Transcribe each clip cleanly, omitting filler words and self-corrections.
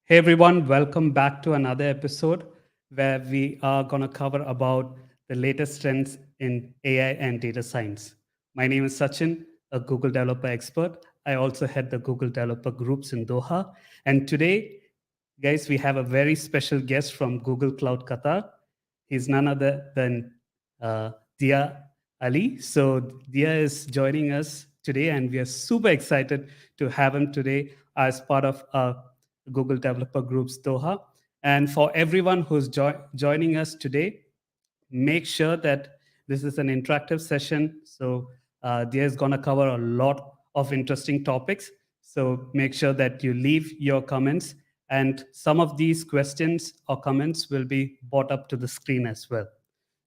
Hey everyone, welcome back to another episode where we are going to cover about the latest trends in AI and data science. My name is Sachin, a Google developer expert. I also head the Google developer groups in Doha. And today, guys, we have a very special guest from Google Cloud Qatar. He's none other than Dia Ali. So Dia is joining us today, and we are super excited to have him today as part of our Google Developer Groups Doha. And for everyone who's joining us today, make sure that this is an interactive session. So Dia is going to cover a lot of interesting topics. So make sure that you leave your comments, and some of these questions or comments will be brought up to the screen as well.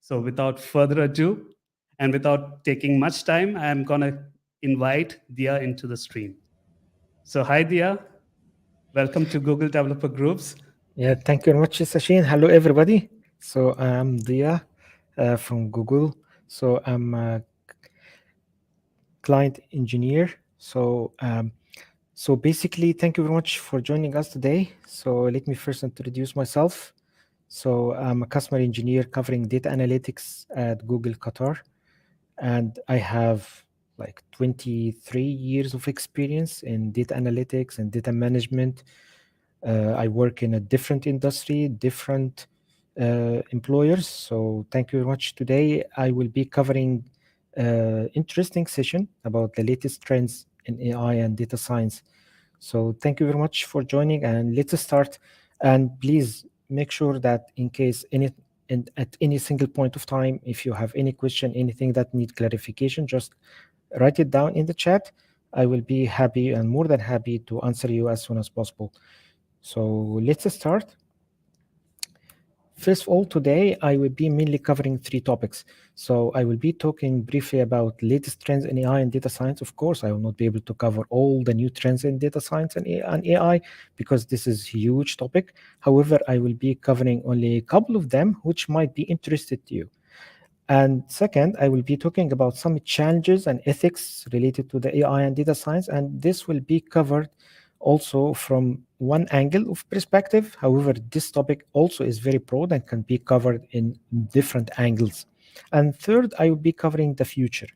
So without further ado, and without taking much time, I'm going to invite Dia into the stream. So hi, Dia. Welcome to Google Developer Groups. Yeah, thank you very much, Sachin. Hello, everybody. So I'm Dia from Google. So I'm a client engineer. So basically, thank you very much for joining us today. So let me first introduce myself. So I'm a customer engineer covering data analytics at Google Qatar, and I have like 23 years of experience in data analytics and data management. I work in a different industry, different employers. So thank you very much. Today I will be covering interesting session about the latest trends in AI and data science. So thank you very much for joining, and let's start. And please make sure that in case any and at any single point of time, if you have any question, anything that need clarification, just write it down in the chat. I will be happy and more than happy to answer you as soon as possible. So let's start. First of all, today I will be mainly covering three topics. So I will be talking briefly about latest trends in AI and data science. Of course, I will not be able to cover all the new trends in data science and AI because this is a huge topic. However, I will be covering only a couple of them which might be interested to you. And second, I will be talking about some challenges and ethics related to the AI and data science, and this will be covered also from one angle of perspective. However, this topic also is very broad and can be covered in different angles. And third, I will be covering the future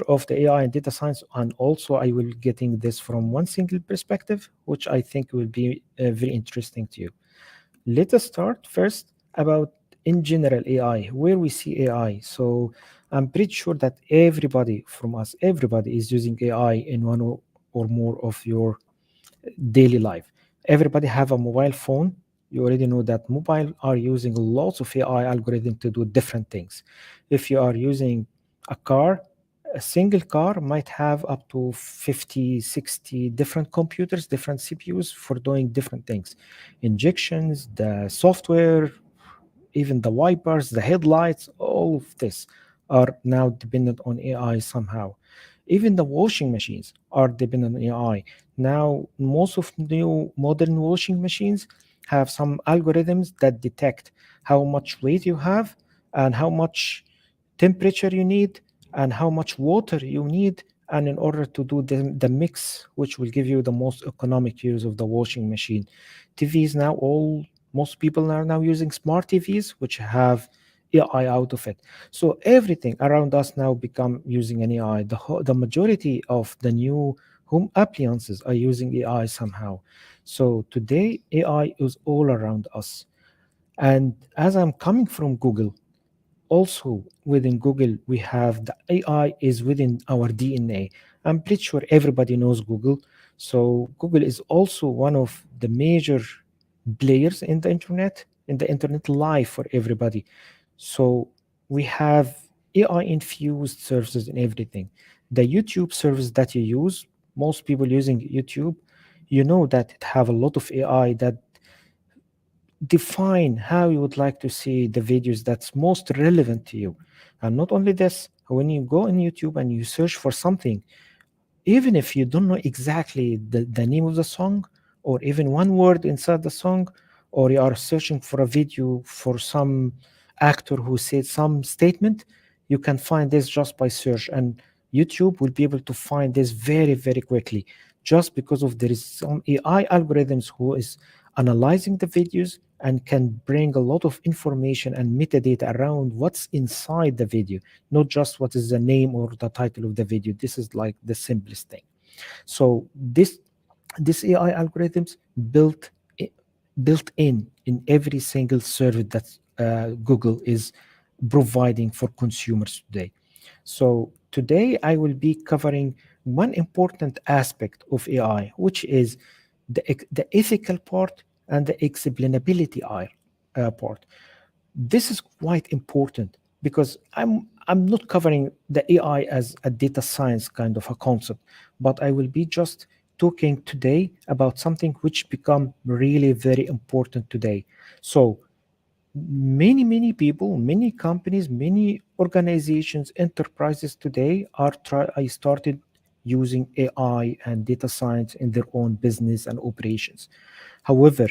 of the AI and data science, and also I will getting this from one single perspective, which I think will be very interesting to you. Let us start first about in general AI, where we see AI. So I'm pretty sure that everybody from us, everybody is using AI in one or more of your daily life. Everybody have a mobile phone. You already know that mobile are using lots of AI algorithm to do different things. If you are using a car, a single car might have up to 50, 60 different computers, different CPUs for doing different things. Injections, the software, even the wipers, the headlights, all of this are now dependent on AI somehow. Even the washing machines are dependent on AI. Now, most of new modern washing machines have some algorithms that detect how much weight you have and how much temperature you need and how much water you need, and in order to do the mix which will give you the most economic use of the washing machine. TVs now, all most people are now using smart TVs which have AI out of it. So everything around us now become using an AI. The majority of the new home appliances are using AI somehow. So today AI is all around us. And as I'm coming from Google, also within Google, we have the AI is within our DNA. I'm pretty sure everybody knows Google. So Google is also one of the major players in the internet life for everybody. So we have AI infused services in everything. The YouTube service that you use, most people using YouTube, you know that it have a lot of AI that define how you would like to see the videos that's most relevant to you. And not only this, when you go on YouTube and you search for something, even if you don't know exactly the name of the song or even one word inside the song, or you are searching for a video for some actor who said some statement, you can find this just by search, and YouTube will be able to find this very very quickly, just because of there is some AI algorithms who is analyzing the videos and can bring a lot of information and metadata around what's inside the video, not just what is the name or the title of the video. This is like the simplest thing. So this AI algorithms built in every single service that Google is providing for consumers today. So today I will be covering one important aspect of AI, which is the ethical part and the explainability part. This is quite important because I'm not covering the AI as a data science kind of a concept, but I will be just talking today about something which become really very important today. So many people, many companies, many organizations, enterprises today I started using AI and data science in their own business and operations. However,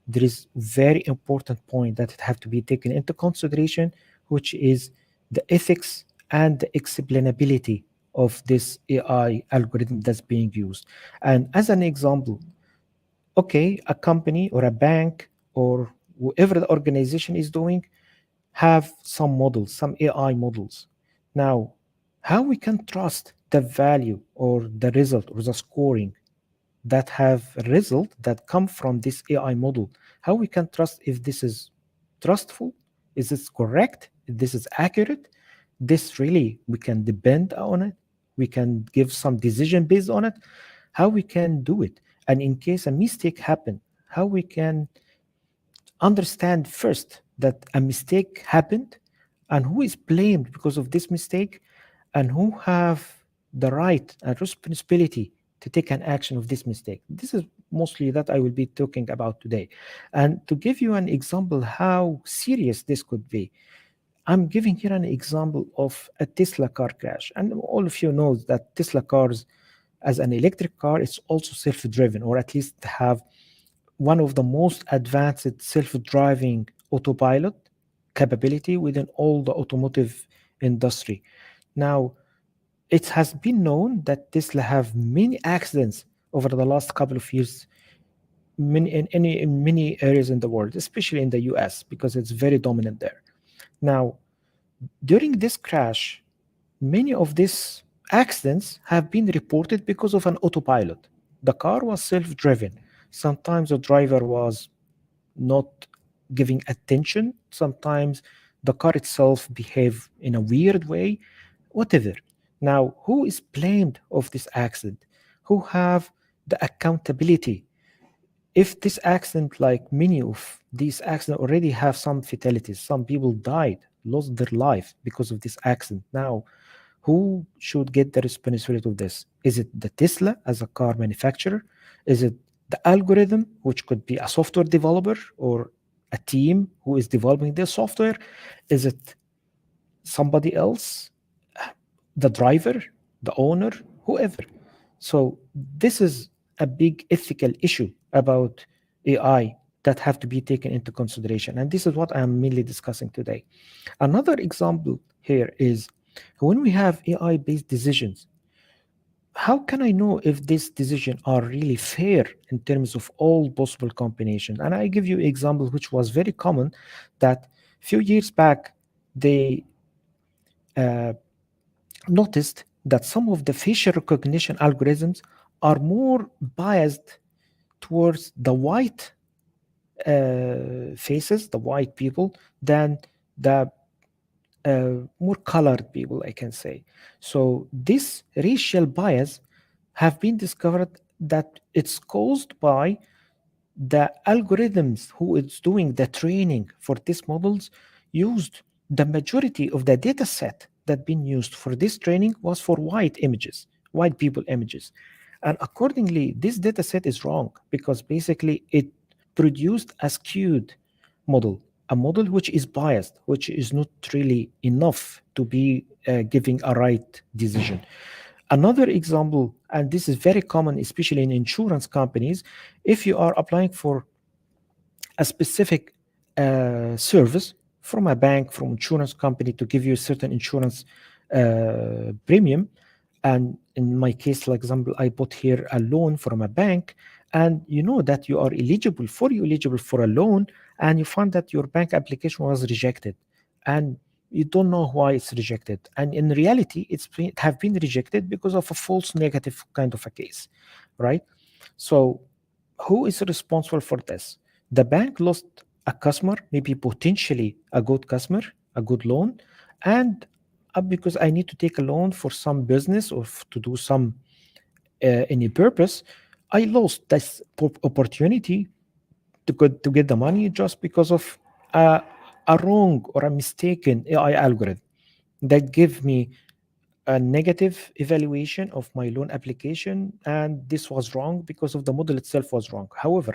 there is very important point that it have to be taken into consideration, which is the ethics and the explainability of this AI algorithm that's being used. And as an example, okay, a company or a bank or whoever the organization is doing have some models, some AI models. Now, how we can trust the value or the result or the scoring that have a result that come from this AI model? How we can trust if this is trustful? Is this correct? If this is accurate? This really we can depend on it. We can give some decision based on it. How we can do it? And in case a mistake happen, how we can understand first that a mistake happened and who is blamed because of this mistake and who have the right and responsibility to take an action of this mistake. This is mostly that I will be talking about today. And to give you an example how serious this could be, I'm giving here an example of a Tesla car crash. And all of you know that Tesla cars, as an electric car, it's also self-driven, or at least have one of the most advanced self-driving autopilot capability within all the automotive industry. Now, it has been known that Tesla have many accidents over the last couple of years, in many areas in the world, especially in the US, because it's very dominant there. Now, during this crash, many of these accidents have been reported because of an autopilot. The car was self-driven. Sometimes the driver was not giving attention. Sometimes the car itself behave in a weird way, whatever. Now, who is blamed of this accident? Who have the accountability? If this accident, like many of these accidents, already have some fatalities, some people died, lost their life because of this accident. Now, who should get the responsibility of this? Is it the Tesla as a car manufacturer? Is it the algorithm, which could be a software developer or a team who is developing their software? Is it somebody else, the driver, the owner, whoever? So this is a big ethical issue about AI that have to be taken into consideration. And this is what I am mainly discussing today. Another example here is when we have AI-based decisions, how can I know if these decisions are really fair in terms of all possible combinations? And I give you an example which was very common that a few years back, they uh, noticed that some of the facial recognition algorithms are more biased towards the white faces, the white people, than the more colored people, I can say. So this racial bias have been discovered that it's caused by the algorithms who is doing the training for these models used the majority of the data set that been used for this training was for white images, white people images. And accordingly, this data set is wrong because basically it produced a skewed model, a model which is biased, which is not really enough to be giving a right decision. Another example, and this is very common, especially in insurance companies, if you are applying for a specific service from a bank, from insurance company to give you a certain insurance premium, and in my case, for example, I bought here a loan from a bank, and you know that you're eligible for a loan, and you find that your bank application was rejected, and you don't know why it's rejected, and in reality have been rejected because of a false negative kind of a case, right? So who is responsible for this? The bank lost a customer, maybe potentially a good customer, a good loan, and because I need to take a loan for some business or to do some any purpose, I lost this opportunity to get the money just because of a, a wrong or a mistaken AI algorithm that give me a negative evaluation of my loan application, and this was wrong because of the model itself was wrong. However,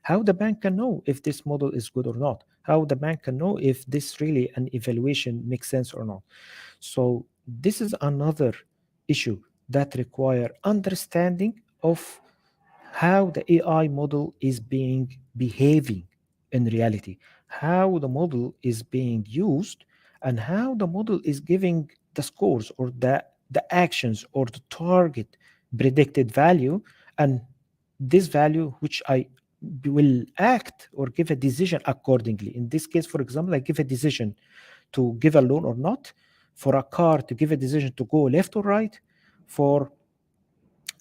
how the bank can know if this model is good or not? How the bank can know if this really an evaluation makes sense or not? So this is another issue that require understanding of how the AI model is behaving in reality, how the model is being used, and how the model is giving the scores or the actions or the target predicted value, and this value which I will act or give a decision accordingly. In this case, for example, I give a decision to give a loan or not, for a car to give a decision to go left or right, for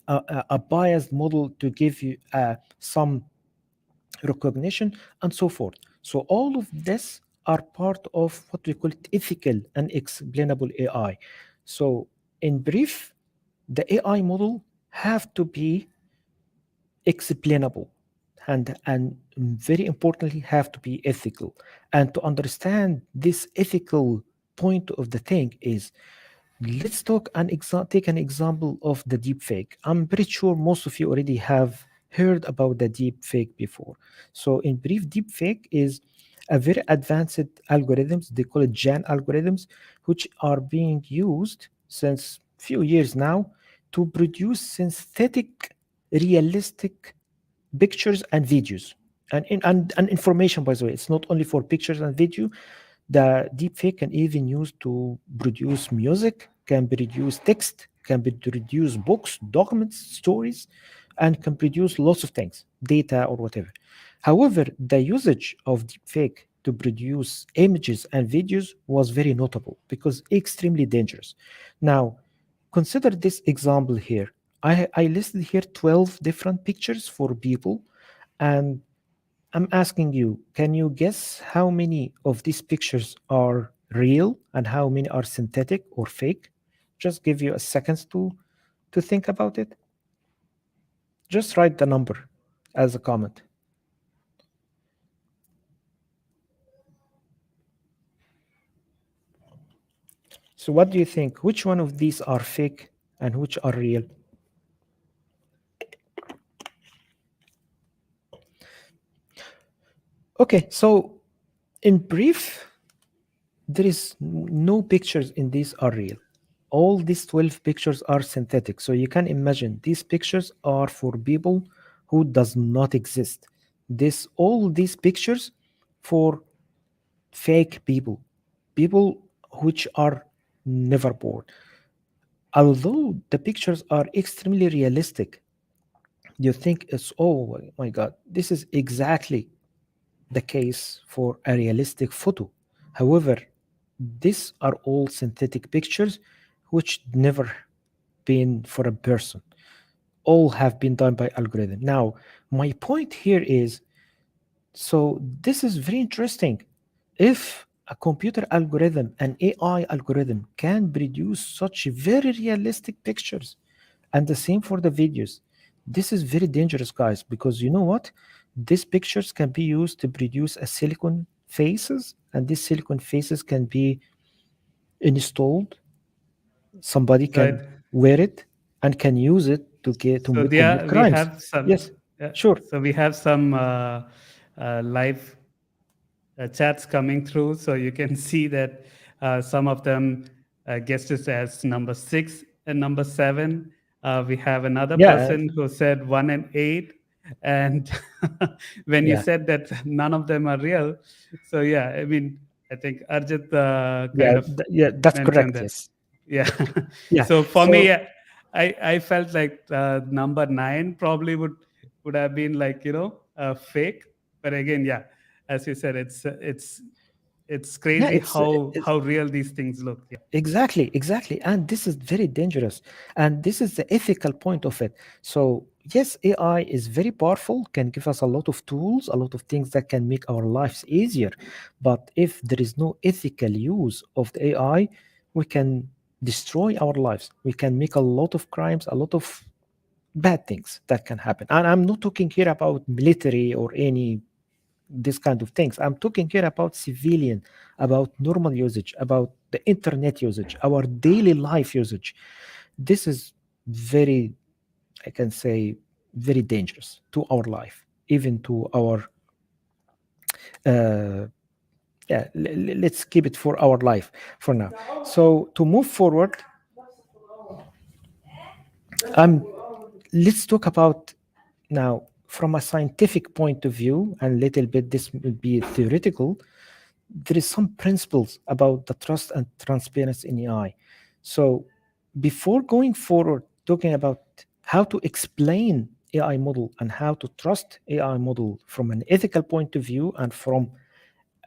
a biased model to give you some recognition, and so forth. So all of this are part of what we call it ethical and explainable AI. So in brief, the AI model have to be explainable, and very importantly have to be ethical. And to understand this ethical point of the thing is, let's take an example of the deepfake. I'm pretty sure most of you already have heard about the deepfake before. So, in brief, deepfake is a very advanced algorithms. They call it GAN algorithms, which are being used since few years now to produce synthetic, realistic pictures and videos. And information, by the way, it's not only for pictures and video. The deepfake can even use to produce music, can produce text, can produce books, documents, stories, and can produce lots of things, data or whatever. However, the usage of deepfake to produce images and videos was very notable because extremely dangerous. Now, consider this example here. I listed here 12 different pictures for people, and I'm asking you, can you guess how many of these pictures are real and how many are synthetic or fake? Just give you a second to think about it. Just write the number as a comment. So what do you think? Which one of these are fake and which are real? Okay, so in brief, there is no pictures in these are real. All these 12 pictures are synthetic. So you can imagine these pictures are for people who does not exist. This all these pictures for fake people, people which are never born. Although the pictures are extremely realistic, you think it's, oh my god, this is exactly the case for a realistic photo. However, these are all synthetic pictures which never been for a person. All have been done by algorithm. Now, my point here is, so this is very interesting. If a computer algorithm, an AI algorithm, can produce such very realistic pictures, and the same for the videos, this is very dangerous, guys, because you know what? These pictures can be used to produce a silicon faces, and these silicon faces can be installed. Somebody Right. can wear it and can use it to So commit there we crimes. have some. Yes, Uh, sure. so we have some live chats coming through. So you can see that some of them guessed it as number 6 and number 7. We have another Yeah, person who said 1 and 8. And when you yeah, said that none of them are real, so yeah, I mean, I think Arjit yeah, kind of yeah. That's mentioned correct. that. Yes. Yeah. Yeah. So for me, So yeah, I felt like number 9 probably would. would have been like, fake. But again, yeah, as you said, it's Yeah, crazy how real these things look. Yeah. exactly, exactly. And this is very dangerous. And this is the ethical point of it. So, yes, AI is very powerful, can give us a lot of tools, a lot of things that can make our lives easier. But if there is no ethical use of the AI, we can destroy our lives. We can make a lot of crimes, a lot of bad things that can happen. And I'm not talking here about military or any this kind of things. I'm talking here about civilian, about normal usage, about the internet usage, our daily life usage. This is very, I can say, very dangerous to our life, even to our, uh, yeah, let's keep it for our life for now. So to move forward, um, let's talk about now from a scientific point of view, and little bit this will be theoretical. There is some principles about the trust and transparency in AI. So before going forward, talking about how to explain AI model and how to trust AI model from an ethical point of view and from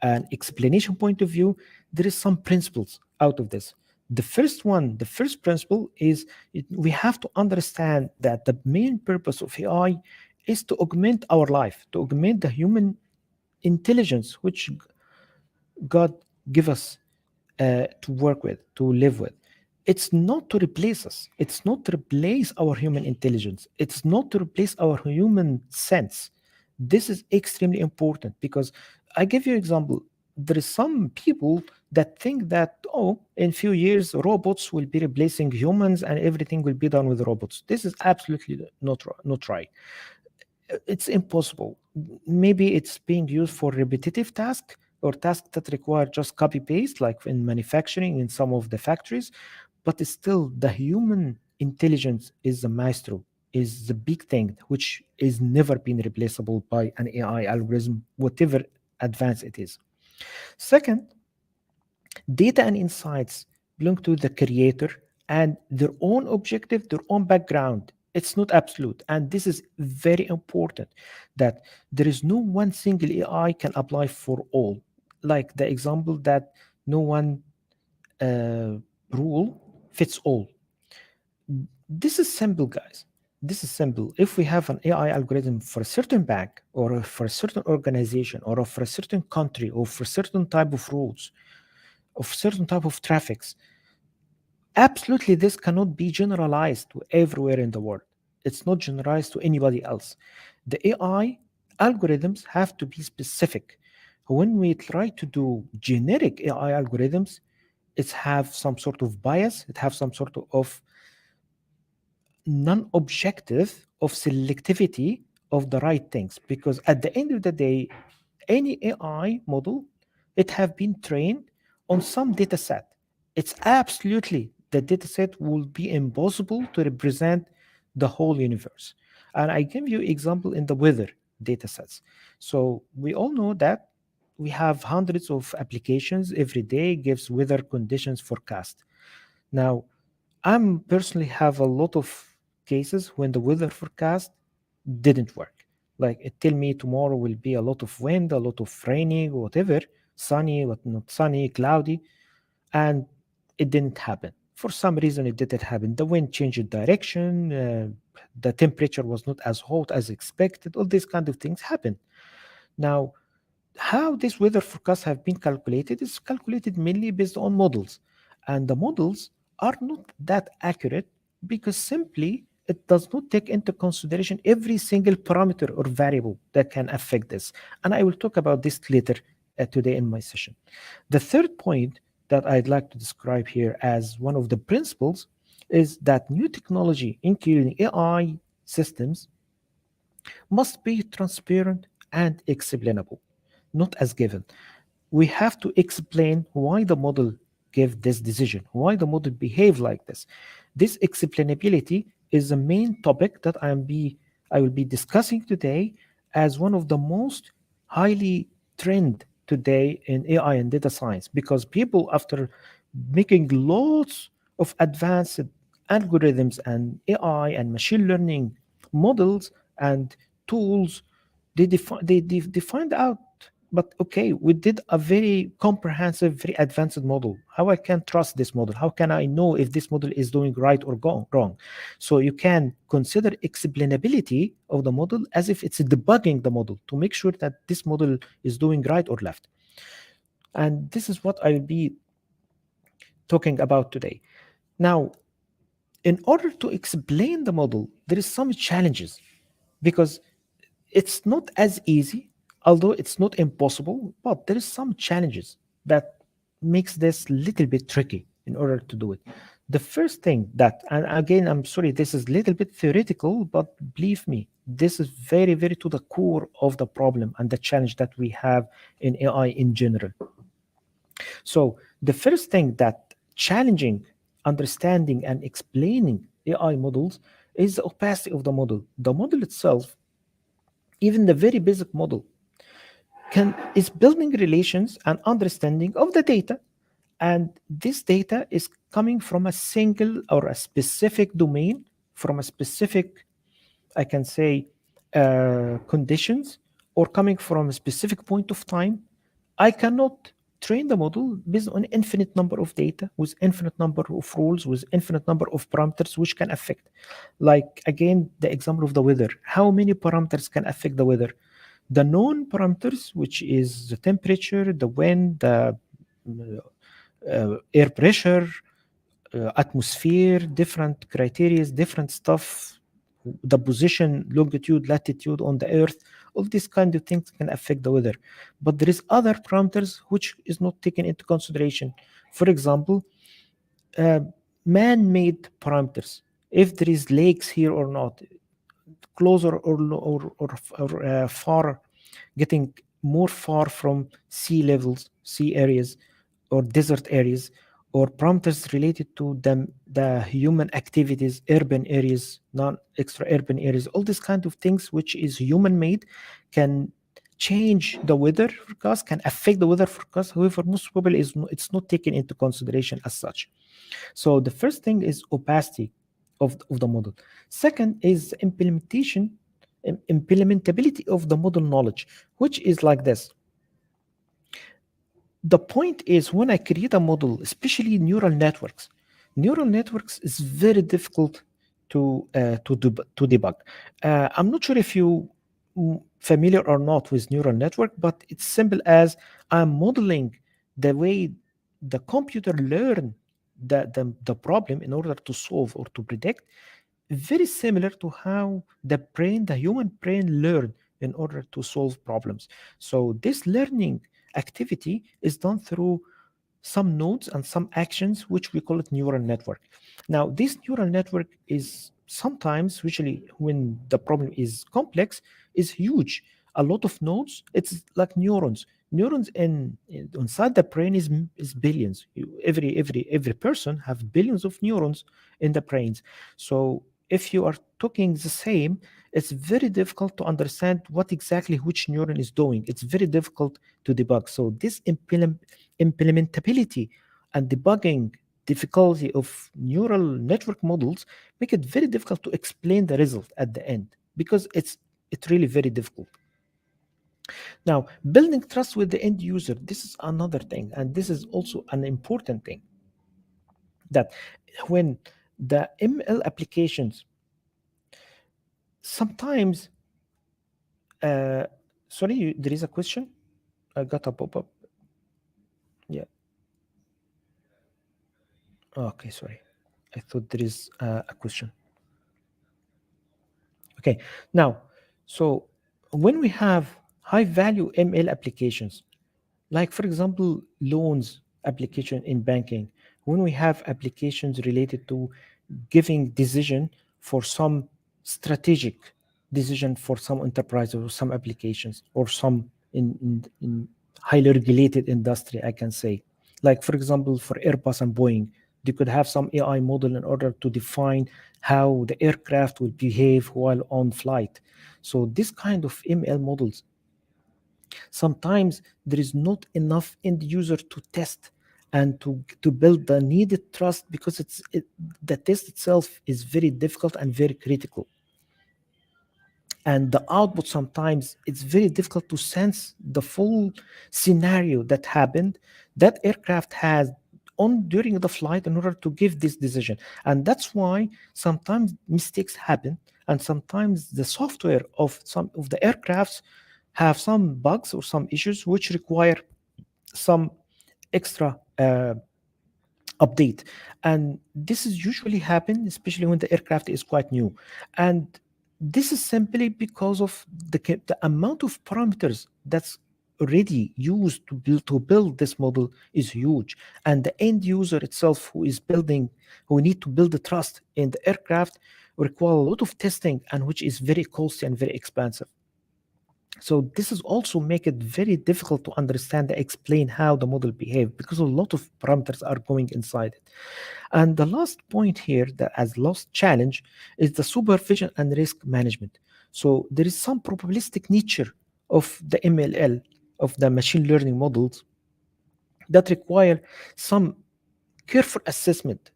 an explanation point of view, there is some principles out of this. The first one, the first principle is we have to understand that the main purpose of AI is to augment our life, to augment the human intelligence, which God give us to work with, to live with. It's not to replace us. It's not to replace our human intelligence. It's not to replace our human sense. This is extremely important because I give you an example. There is some people that think that in few years robots will be replacing humans and everything will be done with robots. This is absolutely not right. It's impossible. Maybe it's being used for repetitive tasks or tasks that require just copy paste, like in manufacturing in some of the factories. But it's still, the human intelligence is the maestro, is the big thing, which is never been replaceable by an AI algorithm, whatever advanced it is. Second, data and insights belong to the creator and their own objective, their own background. It's not absolute. And this is very important that there is no one single AI can apply for all. Like the example that no one uh, rule fits all. This is simple, guys. This is simple. If we have an AI algorithm for a certain bank or for a certain organization or for a certain country or for a certain type of rules, of certain type of traffics, absolutely this cannot be generalized to everywhere in the world. It's not generalized to anybody else. The AI algorithms have to be specific. When we try to do generic AI algorithms, it have some sort of bias, it have some sort of non-objective of selectivity of the right things, because at the end of the day, any AI model, it have been trained on some data set. It's absolutely, the data set will be impossible to represent the whole universe. And I give you example in the weather data sets. So we all know that we have hundreds of applications every day gives weather conditions forecast. Now, I'm personally have a lot of cases when the weather forecast didn't work. Like it tell me tomorrow will be a lot of wind, a lot of raining, whatever, sunny, but not sunny, cloudy, and it didn't happen. For some reason, it didn't happen. The wind changed direction. The temperature was not as hot as expected. All these kind of things happen. Now, how these weather forecasts have been calculated is calculated mainly based on models, and the models are not that accurate because simply it does not take into consideration every single parameter or variable that can affect this, and I will talk about this later today in my session. The third point that I'd like to describe here as one of the principles is that new technology, including AI systems, must be transparent and explainable, not as given. We have to explain why the model gave this decision, why the model behaved like this. This explainability is the main topic that I will be discussing today as one of the most highly trend today in AI and data science, because people, after making lots of advanced algorithms and AI and machine learning models and tools, they find out, but okay, we did a very comprehensive, very advanced model. How I can trust this model? How can I know if this model is doing right or wrong? So you can consider explainability of the model as if it's debugging the model to make sure that this model is doing right or left. And this is what I will be talking about today. Now, in order to explain the model, there is some challenges because it's not as easy, although it's not impossible, but there is some challenges that makes this little bit tricky in order to do it. The first thing that, and again, I'm sorry, this is a little bit theoretical, but believe me, this is very, very to the core of the problem and the challenge that we have in AI in general. So the first thing that challenging understanding and explaining AI models is the opacity of the model. The model itself, even the very basic model, is building relations and understanding of the data, and this data is coming from a single or a specific domain, from a specific, I can say, conditions, or coming from a specific point of time. I cannot train the model based on infinite number of data with infinite number of rules with infinite number of parameters which can affect. Like again, the example of the weather. How many parameters can affect the weather? The known parameters, which is the temperature, the wind, the air pressure, atmosphere, different criteria, different stuff, the position, longitude, latitude on the earth, all these kind of things can affect the weather. But there is other parameters which is not taken into consideration. For example, uh, man-made parameters. If there is lakes here or not, closer or far, getting more far from sea levels, sea areas, or desert areas, or parameters related to the human activities, urban areas, non-extra urban areas, all these kind of things which is human made can change the weather forecast, can affect the weather forecast. However, most probably it's not taken into consideration as such. So the first thing is opacity of the model. Second is implementability of the model knowledge, which is like this. The point is when I create a model, especially neural networks is very difficult to debug. I'm not sure if you familiar or not with neural network, but it's simple as I'm modeling the way the computer learn the problem in order to solve or to predict, very similar to how the human brain learn in order to solve problems. So this learning activity is done through some nodes and some actions, which we call it neural network. Now, this neural network is sometimes, especially when the problem is complex, is huge. A lot of nodes, it's like neurons. Neurons inside the brain is billions. Every person have billions of neurons in the brains. So if you are talking the same, it's very difficult to understand what exactly which neuron is doing. It's very difficult to debug. So this implementability and debugging difficulty of neural network models make it very difficult to explain the result at the end because it's really very difficult. Now, building trust with the end user, this is another thing, and this is also an important thing, that when the ML applications sometimes sorry, there is a question. I got a pop-up. Yeah. Okay, sorry. I thought there is a question. Okay. Now, so when we have high value ML applications, like for example, loans application in banking, when we have applications related to giving decision for some strategic decision for some enterprise or some applications or some in highly regulated industry, I can say, like for example, for Airbus and Boeing, they could have some AI model in order to define how the aircraft will behave while on flight. So this kind of ML models, sometimes there is not enough end user to test and to build the needed trust because the test itself is very difficult and very critical. and the output sometimes it's very difficult to sense the full scenario that happened that aircraft has on during the flight in order to give this decision. And that's why sometimes mistakes happen, and sometimes the software of some of the aircrafts have some bugs or some issues which require some extra update. And this is usually happen especially when the aircraft is quite new. And this is simply because of the amount of parameters that's already used to build this model is huge, and the end user itself who need to build the trust in the aircraft require a lot of testing, and which is very costly and very expensive. So this is also make it very difficult to understand and explain how the model behave, because a lot of parameters are going inside it. And the last point here, that as last challenge, is the supervision and risk management. So there is some probabilistic nature of the MLL, of the machine learning models, that require some careful assessment,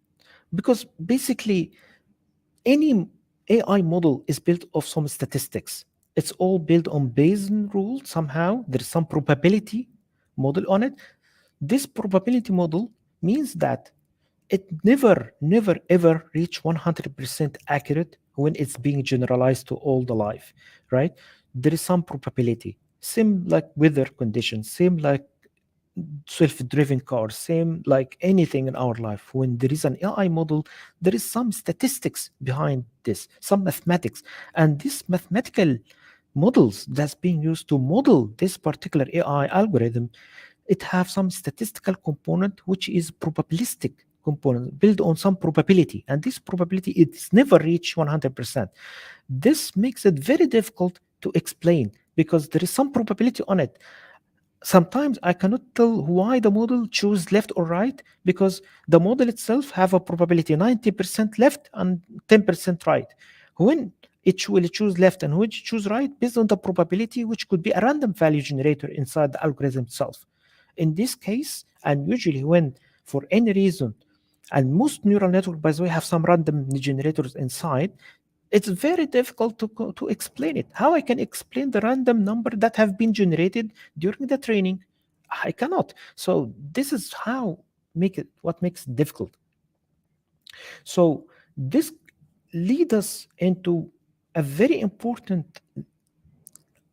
because basically any AI model is built of some statistics. It's all built on Bayesian rule somehow. There's some probability model on it. This probability model means that it never, ever reach 100% accurate when it's being generalized to all the life, right? There is some probability. Same like weather conditions, same like self-driven cars, same like anything in our life. When there is an AI model, there is some statistics behind this, some mathematics, and these mathematical models that's being used to model this particular AI algorithm, it have some statistical component which is probabilistic component built on some probability, and this probability it's never reach 100%. This makes it very difficult to explain because there is some probability on it. Sometimes I cannot tell why the model choose left or right, because the model itself have a probability 90% left and 10% right. When it will choose left and which choose right based on the probability, which could be a random value generator inside the algorithm itself. In this case, and usually when for any reason, and most neural network by the way have some random generators inside, it's very difficult to explain it. How I can explain the random number that have been generated during the training? I cannot. So this is how make it what makes it difficult. So this lead us into a very important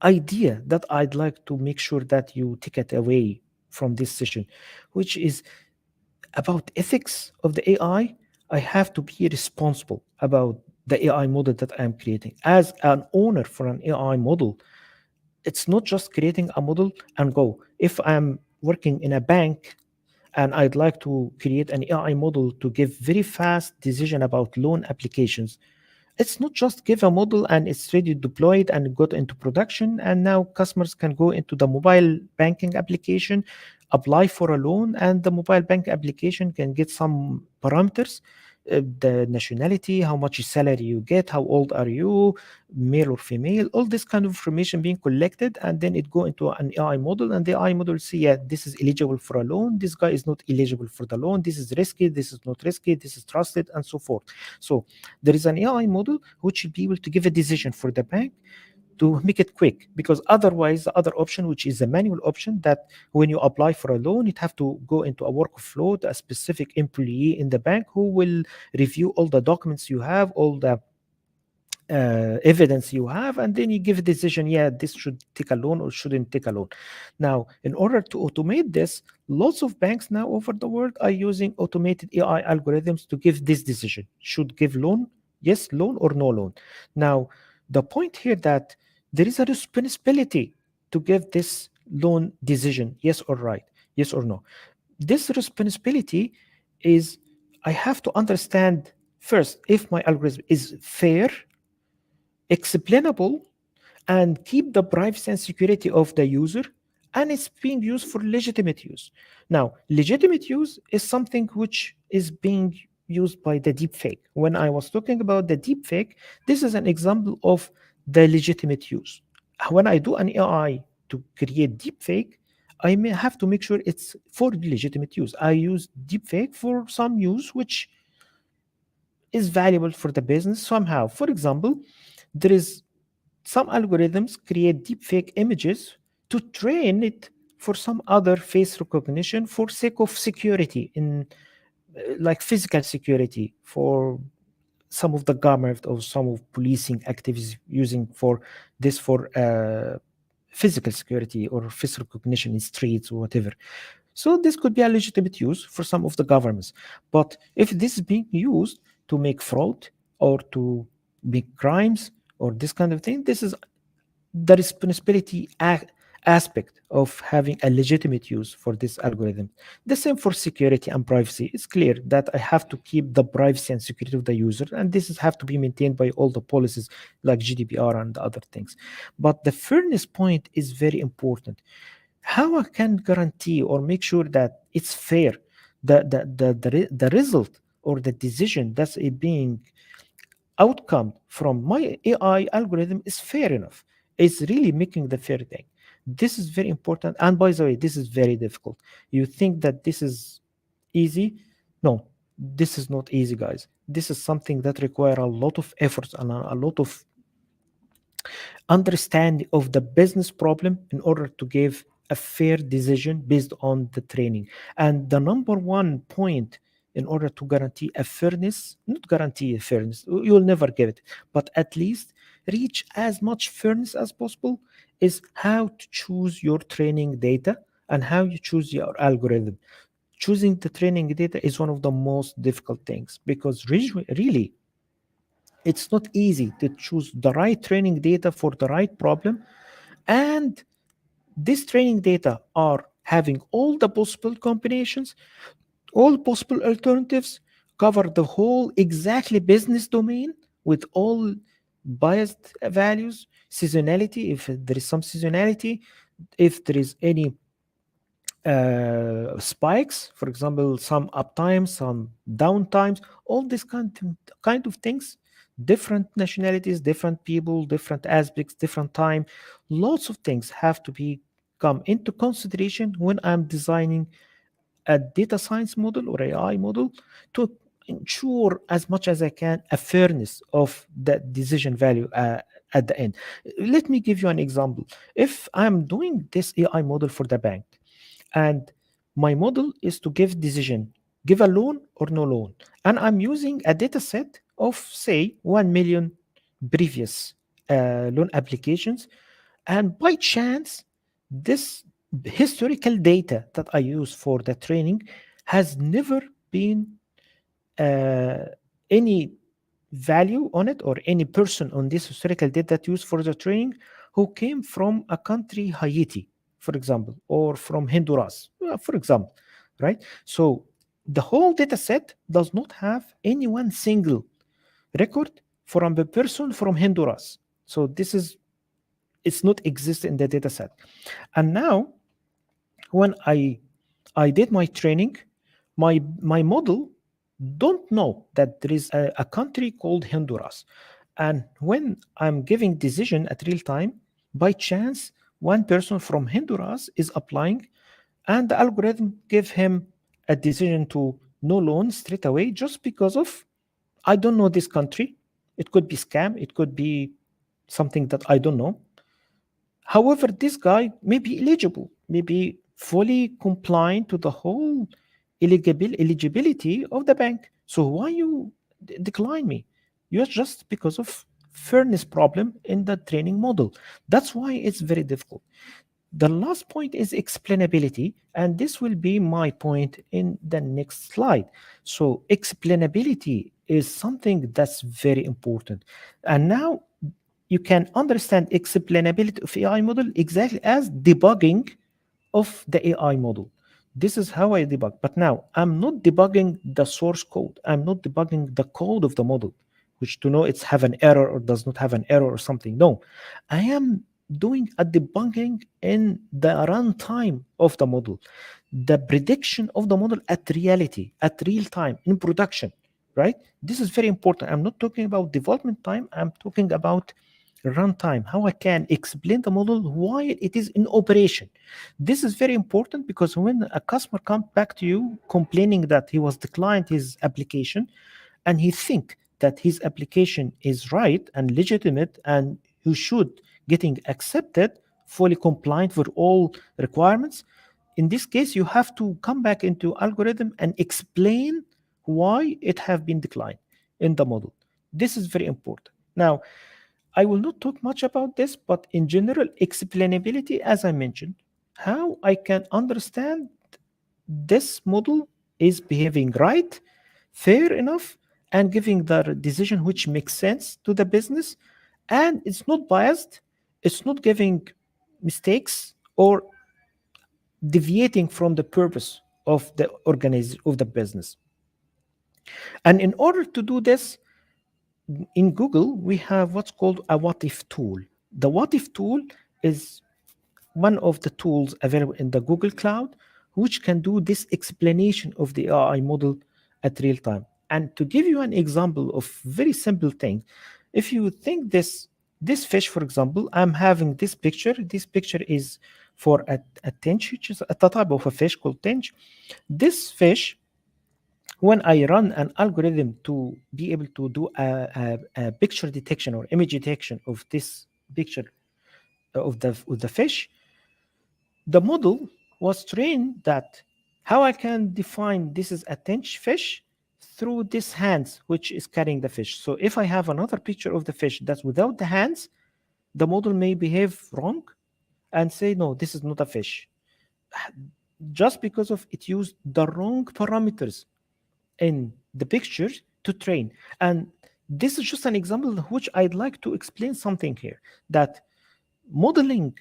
idea that I'd like to make sure that you take it away from this session, which is about ethics of the AI. I have to be responsible about the AI model that I'm creating. As an owner for an AI model, it's not just creating a model and go. If I'm working in a bank and I'd like to create an AI model to give very fast decision about loan applications, it's not just give a model and it's ready deployed and got into production, and now customers can go into the mobile banking application, apply for a loan, and the mobile bank application can get some parameters, the nationality, how much salary you get, how old are you, male or female, all this kind of information being collected, and then it go into an AI model, and the AI model see, yeah, this is eligible for a loan, this guy is not eligible for the loan, this is risky, this is not risky, this is trusted, and so forth. So there is an AI model which will be able to give a decision for the bank to make it quick, because otherwise the other option, which is the manual option, that when you apply for a loan, it have to go into a workflow to a specific employee in the bank who will review all the documents you have, all the evidence you have, and then you give a decision, yeah, this should take a loan or shouldn't take a loan. Now, in order to automate this, lots of banks now over the world are using automated AI algorithms to give this decision, should give loan, yes loan, or no loan. Now, the point here that there is a responsibility to give this loan decision, yes or right, yes or no. This responsibility is, I have to understand first if my algorithm is fair, explainable, and keep the privacy and security of the user, and it's being used for legitimate use. Now, legitimate use is something which is being used by the deepfake. When I was talking about the deepfake, this is an example of the legitimate use. When I do an AI to create deepfake, I may have to make sure it's for legitimate use. I use deepfake for some use which is valuable for the business somehow. For example, there is some algorithms create deepfake images to train it for some other face recognition for sake of security in like physical security for some of the government or some of policing activities using for this for physical security or face recognition in streets or whatever. So this could be a legitimate use for some of the governments. But if this is being used to make fraud or to make crimes or this kind of thing, this is the responsibility aspect of having a legitimate use for this algorithm. The same for security and privacy. It's clear that I have to keep the privacy and security of the user, and this is have to be maintained by all the policies like GDPR and other things. But the fairness point is very important. How I can guarantee or make sure that it's fair, the result or the decision that's being outcome from my AI algorithm is fair enough. It's really making the fair thing. This is very important. And by the way, this is very difficult. You think that this is easy? No, this is not easy, guys. This is something that require a lot of efforts and a lot of understanding of the business problem in order to give a fair decision based on the training. And the number one point in order to guarantee a fairness, not guarantee a fairness, you'll never get it, but at least reach as much fairness as possible is how to choose your training data and how you choose your algorithm. Choosing the training data is one of the most difficult things because really it's not easy to choose the right training data for the right problem. And this training data are having all the possible combinations, all possible alternatives, cover the whole exactly business domain with all biased values, seasonality, if there is some seasonality, if there is any spikes, for example, some uptime, some downtimes, all these kind of things, different nationalities, different people, different aspects, different time, lots of things have to be come into consideration when I'm designing a data science model or AI model to ensure as much as I can a fairness of the decision value at the end. Let me give you an example. If I'm doing this AI model for the bank, and my model is to give a loan or no loan, and I'm using a data set of say 1 million previous loan applications, and by chance this historical data that I use for the training has never been uh, any value on it or any person on this historical data that used for the training who came from a country Haiti, for example, or from Honduras, for example, right? So the whole data set does not have any one single record from a person from Honduras. So this is it's not exist in the data set. And now when I did my training, my model don't know that there is a country called Honduras. And when I'm giving decision at real time, by chance, one person from Honduras is applying, and the algorithm give him a decision to no loan straight away just because of I don't know this country. It could be scam. It could be something that I don't know. However, this guy may be eligible, may be fully compliant to the whole eligibility of the bank. So why you decline me? You're just because of fairness problem in the training model. That's why it's very difficult. The last point is explainability, and this will be my point in the next slide. So explainability is something that's very important. And now you can understand explainability of AI model exactly as debugging of the AI model. This is how I debug. But now I'm not debugging the source code. I'm not debugging the code of the model, which to know it's have an error or does not have an error or something. No, I am doing a debugging in the runtime of the model, the prediction of the model at reality, at real time in production, right? This is very important. I'm not talking about development time. I'm talking about runtime, how I can explain the model while it is in operation. This is very important because when a customer comes back to you complaining that he was declined his application and he think that his application is right and legitimate and who should getting accepted, fully compliant for all requirements. In this case, you have to come back into algorithm and explain why it have been declined in the model. This is very important. Now, I will not talk much about this, but in general, explainability, as I mentioned, how I can understand this model is behaving right, fair enough, and giving the decision which makes sense to the business, and it's not biased, it's not giving mistakes or deviating from the purpose of the of the business. And in order to do this, in Google, we have what's called a what if tool. The what if tool is one of the tools available in the Google Cloud, which can do this explanation of the AI model at real time. And to give you an example of very simple thing, if you think this fish, for example, I'm having this picture. This picture is for a tench, which is a type of a fish called tench. This fish, when I run an algorithm to be able to do a picture detection or image detection of this picture of the fish, the model was trained that how I can define this is a tench fish through this hands which is carrying the fish. So if I have another picture of the fish that's without the hands, the model may behave wrong and say no, this is not a fish, just because of it used the wrong parameters in the pictures to train. And this is just an example which I'd like to explain something here, that modeling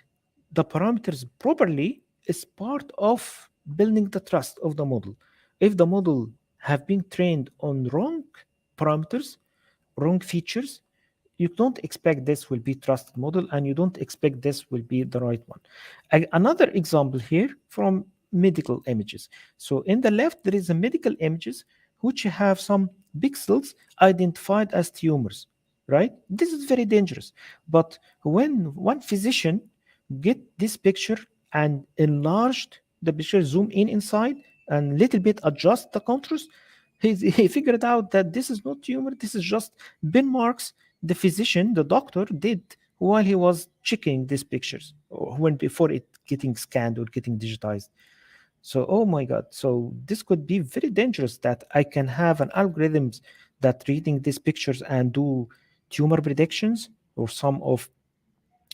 the parameters properly is part of building the trust of the model. If the model have been trained on wrong parameters, wrong features, you don't expect this will be trusted model, and you don't expect this will be the right one. Another example here from medical images. So in the left there is a medical images which have some pixels identified as tumors, right? This is very dangerous. But when one physician get this picture and enlarged the picture, zoom in inside and little bit adjust the contrast, he figured out that this is not tumor, this is just bin marks the physician, the doctor, did while he was checking these pictures, or when before it getting scanned or getting digitized. So, oh my God. So this could be very dangerous, that I can have an algorithms that reading these pictures and do tumor predictions or some of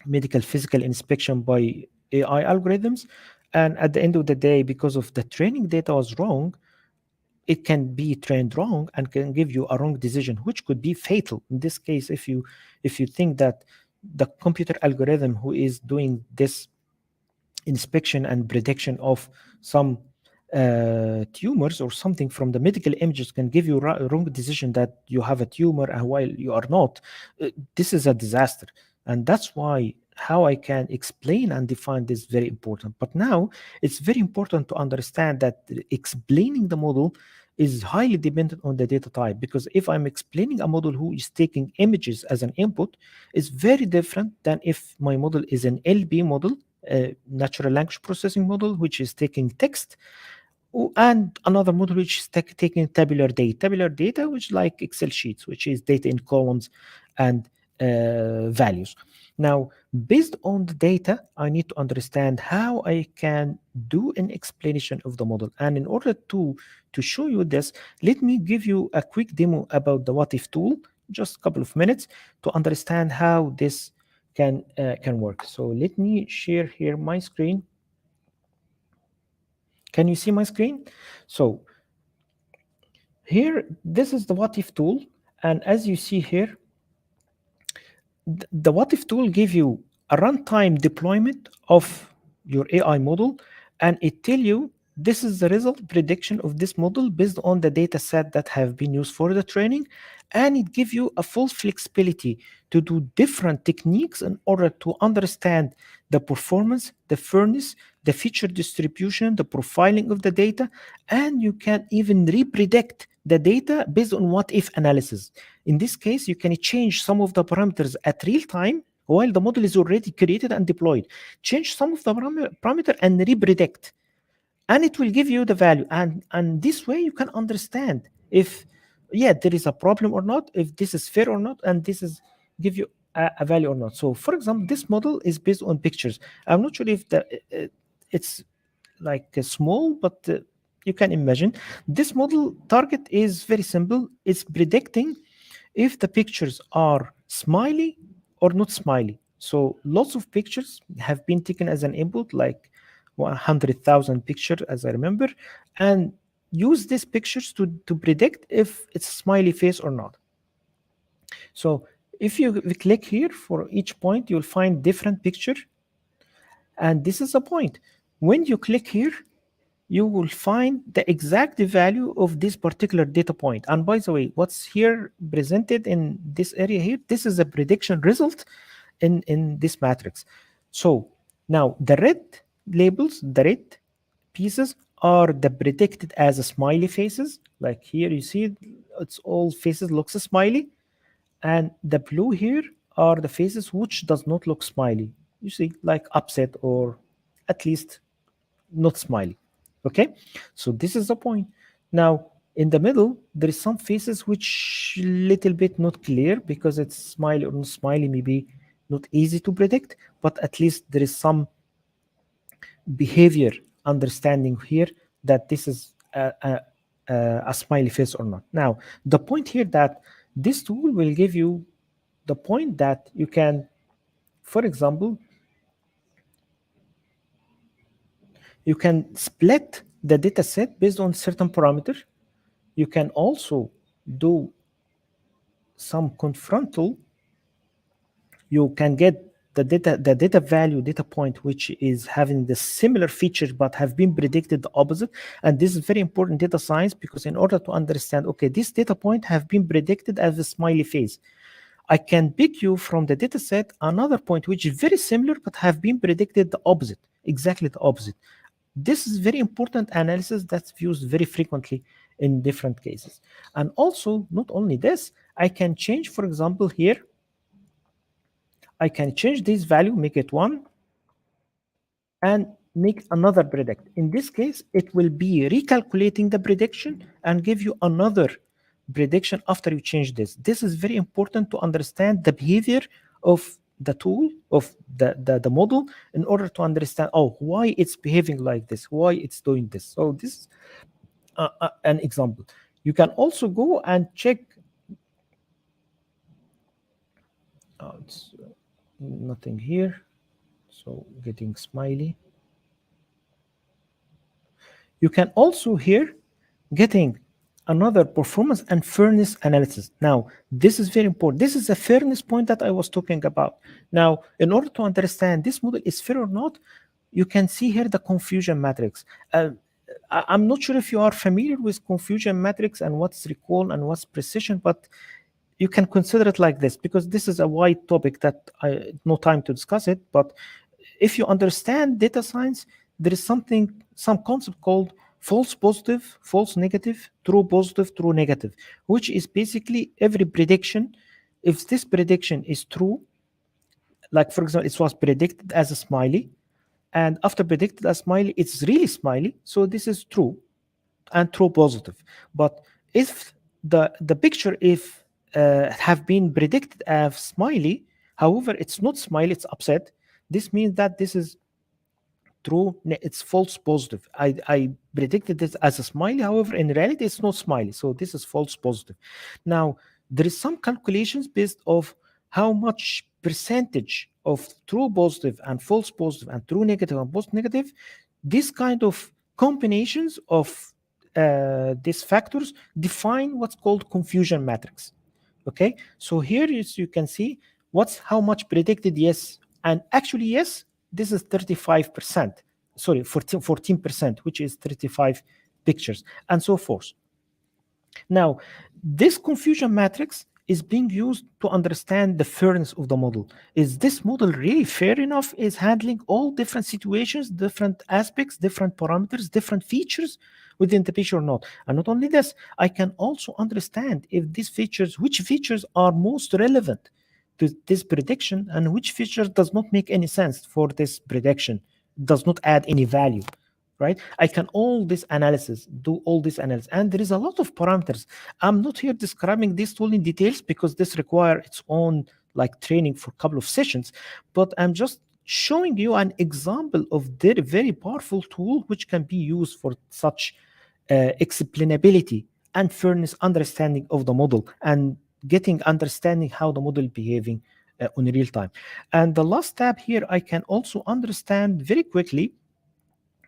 medical physical inspection by AI algorithms. And at the end of the day, because of the training data was wrong, it can be trained wrong and can give you a wrong decision, which could be fatal. In this case, if you think that the computer algorithm who is doing this inspection and prediction of some tumors or something from the medical images can give you wrong decision that you have a tumor and while you are not, this is a disaster. And that's why how I can explain and define this is very important. But now it's very important to understand that explaining the model is highly dependent on the data type, because if I'm explaining a model who is taking images as an input, it's very different than if my model is an LB model, natural language processing model, which is taking text, and another model which is taking tabular data, which like Excel sheets, which is data in columns and values. Now, based on the data, I need to understand how I can do an explanation of the model. And in order to show you this, let me give you a quick demo about the what if tool, just a couple of minutes, to understand how this can work. So let me share here my screen. Can you see my screen? So here, this is the what if tool. And as you see here, the what if tool give you a runtime deployment of your AI model, and it tell you this is the result prediction of this model based on the data set that have been used for the training, and it give you a full flexibility to do different techniques in order to understand the performance, the fairness, the feature distribution, the profiling of the data, and you can even repredict the data based on what if analysis. In this case, you can change some of the parameters at real time while the model is already created and deployed. Change some of the parameter and repredict, and it will give you the value. And this way you can understand if, yeah, there is a problem or not, if this is fair or not, and this is give you a value or not. So for example, this model is based on pictures. I'm not sure if it's like small, but you can imagine this model target is very simple. It's predicting if the pictures are smiley or not smiley. So lots of pictures have been taken as an input, like 100,000 pictures, as I remember, and use these pictures to predict if it's smiley face or not. So if you click here for each point, you'll find different picture, and this is a point. When you click here, you will find the exact value of this particular data point. And by the way, what's here presented in this area here, this is a prediction result in this matrix. So now the red labels, the red pieces are the predicted as a smiley faces. Like here you see it's all faces looks smiley, and the blue here are the faces which does not look smiley. You see, like upset or at least not smiley. Okay, so this is the point. Now in the middle there is some faces which little bit not clear because it's smiley or not smiley, maybe not easy to predict, but at least there is some behavior understanding here that this is a smiley face or not. Now the point here that this tool will give you the point that you can, for example, you can split the data set based on certain parameter. You can also do some confrontal. You can get the data value data point which is having the similar features but have been predicted the opposite. And this is very important data science, because in order to understand, okay, this data point have been predicted as a smiley face, I can pick you from the data set another point which is very similar but have been predicted the opposite, exactly the opposite. This is very important analysis that's used very frequently in different cases. And also, not only this, I can change, for example, here, I can change this value, make it 1, and make another predict. In this case, it will be recalculating the prediction and give you another prediction after you change this. This is very important to understand the behavior of the tool, of the model, in order to understand, oh, why it's behaving like this, why it's doing this. So this is an example. You can also go and check. It's nothing here. So getting smiley. You can also here getting another performance and fairness analysis. Now, this is very important. This is a fairness point that I was talking about. Now, in order to understand this model is fair or not, you can see here the confusion matrix. I'm not sure if you are familiar with confusion matrix and what's recall and what's precision, but you can consider it like this, because this is a wide topic that I no time to discuss it. But if you understand data science, there is some concept called false positive, false negative, true positive, true negative, which is basically every prediction. If this prediction is true, like for example, it was predicted as a smiley, and after predicted as smiley, it's really smiley, so this is true and true positive. But if the picture if have been predicted as smiley, however it's not smiley, it's upset, this means that this is true, it's false positive. I predicted this as a smiley, however in reality it's not smiley, so this is false positive. Now there is some calculations based of how much percentage of true positive and false positive and true negative and false negative, this kind of combinations of these factors define what's called confusion matrix. Okay, so here is, you can see what's how much predicted yes, and actually yes, this is 35%, sorry, 14%, which is 35 pictures, and so forth. Now, this confusion matrix is being used to understand the fairness of the model. Is this model really fair enough? Is handling all different situations, different aspects, different parameters, different features within the picture or not? And not only this, I can also understand if these features, which features are most relevant to this prediction and which feature does not make any sense for this prediction, does not add any value, right? I can do all this analysis, and there is a lot of parameters. I'm not here describing this tool in details because this require its own like training for a couple of sessions, but I'm just showing you an example of their very powerful tool which can be used for such explainability and fairness understanding of the model, and getting understanding how the model behaving on real time. And the last tab here, I can also understand very quickly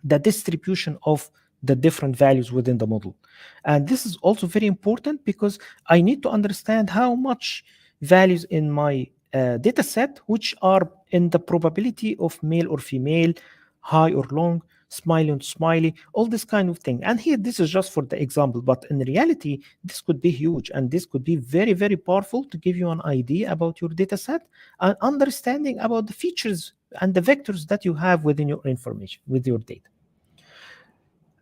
the distribution of the different values within the model. And this is also very important because I need to understand how much values in my data set which are in the probability of male or female, high or long, smiley and smiley, all this kind of thing. And here, this is just for the example, but in reality, this could be huge, and this could be very, very powerful to give you an idea about your data set and understanding about the features and the vectors that you have within your information, with your data.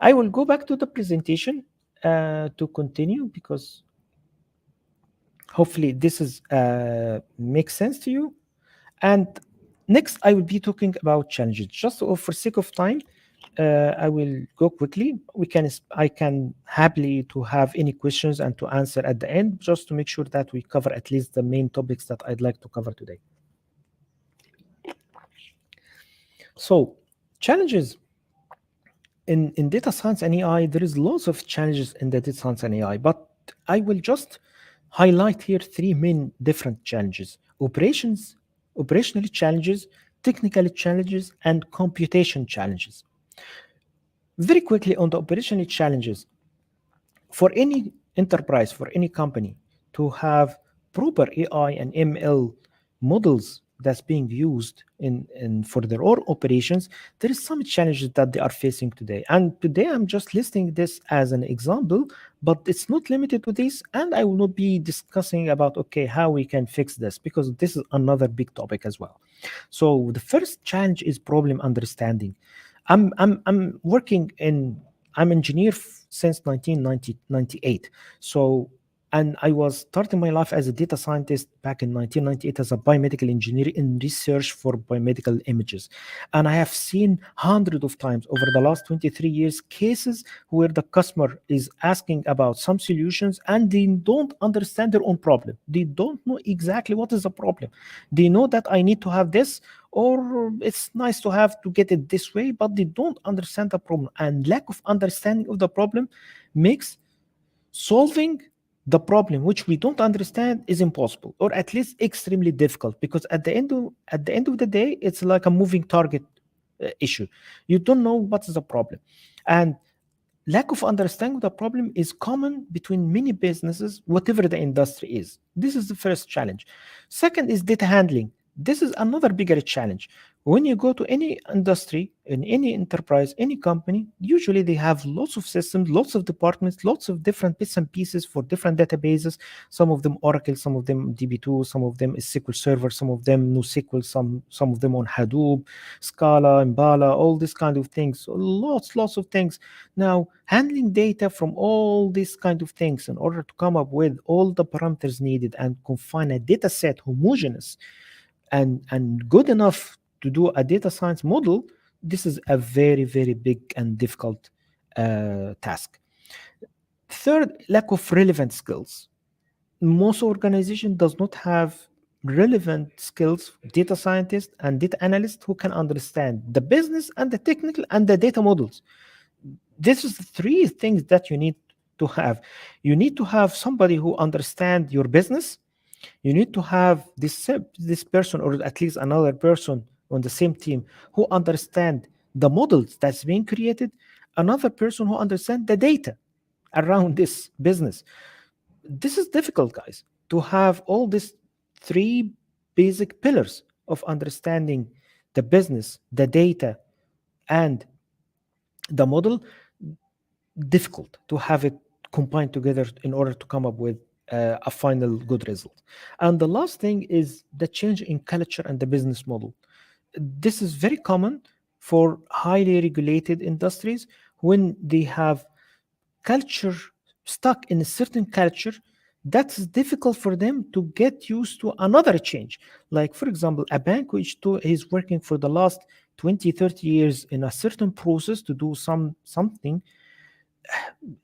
I will go back to the presentation to continue, because hopefully this is makes sense to you. And next, I will be talking about challenges. Just for sake of time, I will go quickly. I can happily to have any questions and to answer at the end, just to make sure that we cover at least the main topics that I'd like to cover today. So, challenges in data science and AI, there is lots of challenges in the data science and AI, but I will just highlight here three main different challenges: operational challenges, technical challenges, and computation challenges. Very quickly on the operational challenges, for any enterprise, for any company to have proper AI and ML models that's being used in for their own operations, there is some challenges that they are facing today. And today I'm just listing this as an example, but it's not limited to this. And I will not be discussing about, okay, how we can fix this, because this is another big topic as well. So the first challenge is problem understanding. I'm working in I'm engineer since 1998. So, and I was starting my life as a data scientist back in 1998 as a biomedical engineer in research for biomedical images. And I have seen hundreds of times over the last 23 years cases where the customer is asking about some solutions and they don't understand their own problem. They don't know exactly what is the problem. They know that I need to have this, or it's nice to have to get it this way, but they don't understand the problem. And lack of understanding of the problem makes solving the problem which we don't understand is impossible, or at least extremely difficult, because at the end of the day, it's like a moving target issue. You don't know what is the problem. And lack of understanding of the problem is common between many businesses, whatever the industry is. This is the first challenge. Second is data handling. This is another bigger challenge. When you go to any industry, in any enterprise, any company, usually they have lots of systems, lots of departments, lots of different bits and pieces for different databases. Some of them Oracle, some of them DB2, some of them is SQL Server, some of them NoSQL, some of them on Hadoop, Scala, Impala, all this kind of things. So lots of things. Now, handling data from all these kind of things in order to come up with all the parameters needed and confine a data set homogeneous and good enough to do a data science model, this is a very, very big and difficult task. Third, lack of relevant skills. Most organization does not have relevant skills, data scientists and data analysts who can understand the business and the technical and the data models. This is the three things that you need to have. You need to have somebody who understands your business. You need to have this person, or at least another person on the same team, who understand the models that's being created. Another person who understands the data around this business. This is difficult, guys, to have all these three basic pillars of understanding the business, the data, and the model. Difficult to have it combined together in order to come up with a final good result. And the last thing is the change in culture and the business model. This is very common for highly regulated industries. When they have culture stuck in a certain culture, that's difficult for them to get used to another change. Like, for example, a bank which is working for the last 20, 30 years in a certain process to do something,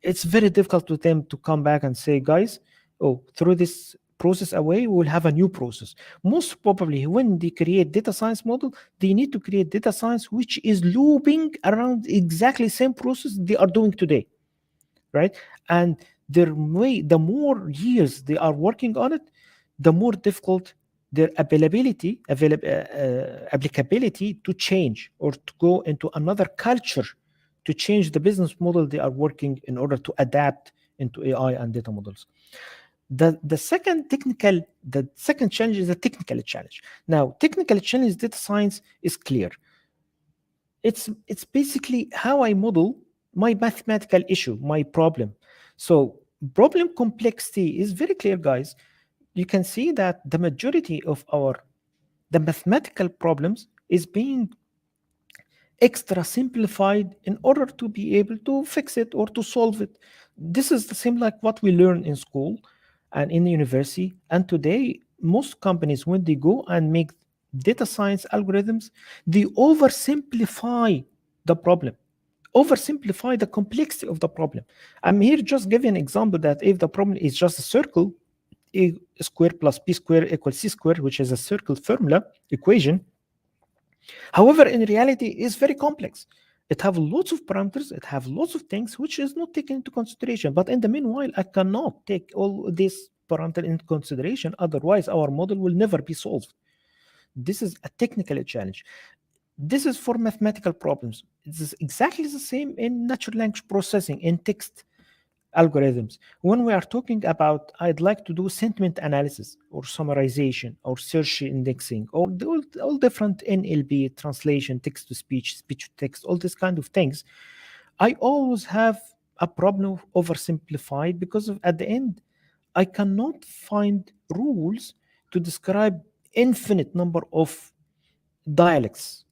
it's very difficult to them to come back and say, guys, oh, through this process away, we will have a new process. Most probably, when they create data science model, they need to create data science which is looping around exactly same process they are doing today, right? And the more years they are working on it, the more difficult their applicability to change or to go into another culture, to change the business model they are working in order to adapt into AI and data models. The second challenge is a technical challenge. Now, technical challenge data science is clear. It's basically how I model my mathematical issue, my problem. So problem complexity is very clear, guys. You can see that the majority of the mathematical problems is being extra simplified in order to be able to fix it or to solve it. This is the same like what we learn in school and in the university. And today, most companies, when they go and make data science algorithms, they oversimplify the problem, oversimplify the complexity of the problem. I'm here just giving an example that if the problem is just a circle, a square plus b square equals c square, which is a circle formula equation. However, in reality, it's very complex. It have lots of parameters, it have lots of things which is not taken into consideration. But in the meanwhile, I cannot take all this parameter into consideration. Otherwise, our model will never be solved. This is a technical challenge. This is for mathematical problems. It's exactly the same in natural language processing, in text algorithms. When we are talking about, I'd like to do sentiment analysis or summarization or search indexing or all different NLP, translation, text to speech, speech to text, all these kind of things, I always have a problem of oversimplified because of, at the end, I cannot find rules to describe infinite number of dialects,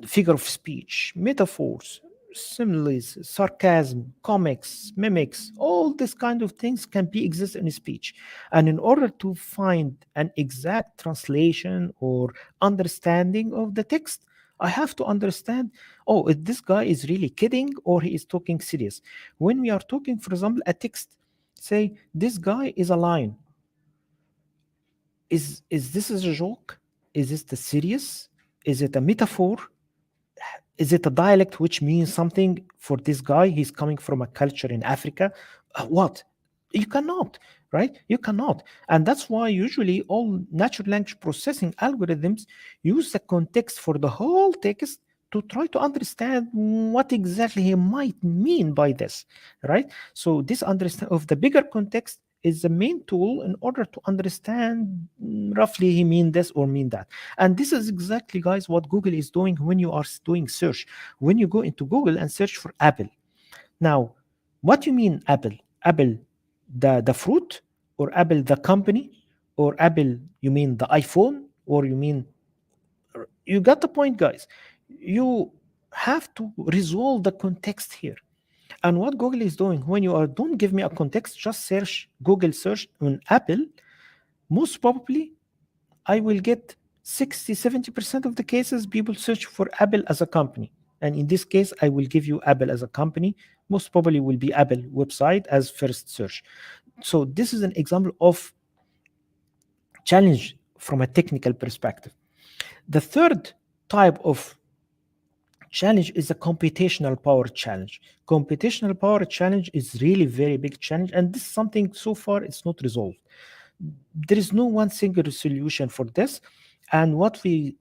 figure of speech, metaphors, similes, sarcasm, comics, mimics, all these kind of things can be exist in speech. And in order to find an exact translation or understanding of the text, I have to understand, oh, if this guy is really kidding or he is talking serious. When we are talking, for example, a text, say, this guy is a lion. Is this a joke? Is this the serious? Is it a metaphor? Is it a dialect which means something for this guy? He's coming from a culture in Africa. What? You cannot, right? You cannot. And that's why usually all natural language processing algorithms use the context for the whole text to try to understand what exactly he might mean by this, right? So this understand of the bigger context is the main tool in order to understand roughly he mean this or mean that. And this is exactly, guys, what Google is doing when you are doing search. When you go into Google and search for Apple. Now, what you mean Apple? Apple, the fruit, or Apple, the company, or Apple, you mean the iPhone, or you mean, you got the point, guys. You have to resolve the context here. And what Google is doing, when you are, don't give me a context, just search, Google search on Apple, most probably I will get 60-70% of the cases people search for Apple as a company. And in this case, I will give you Apple as a company. Most probably will be Apple website as first search. So this is an example of challenge from a technical perspective. The third type of challenge is a computational power challenge. Computational power challenge is really very big challenge, and this is something so far it's not resolved. There is no one single solution for this. And what we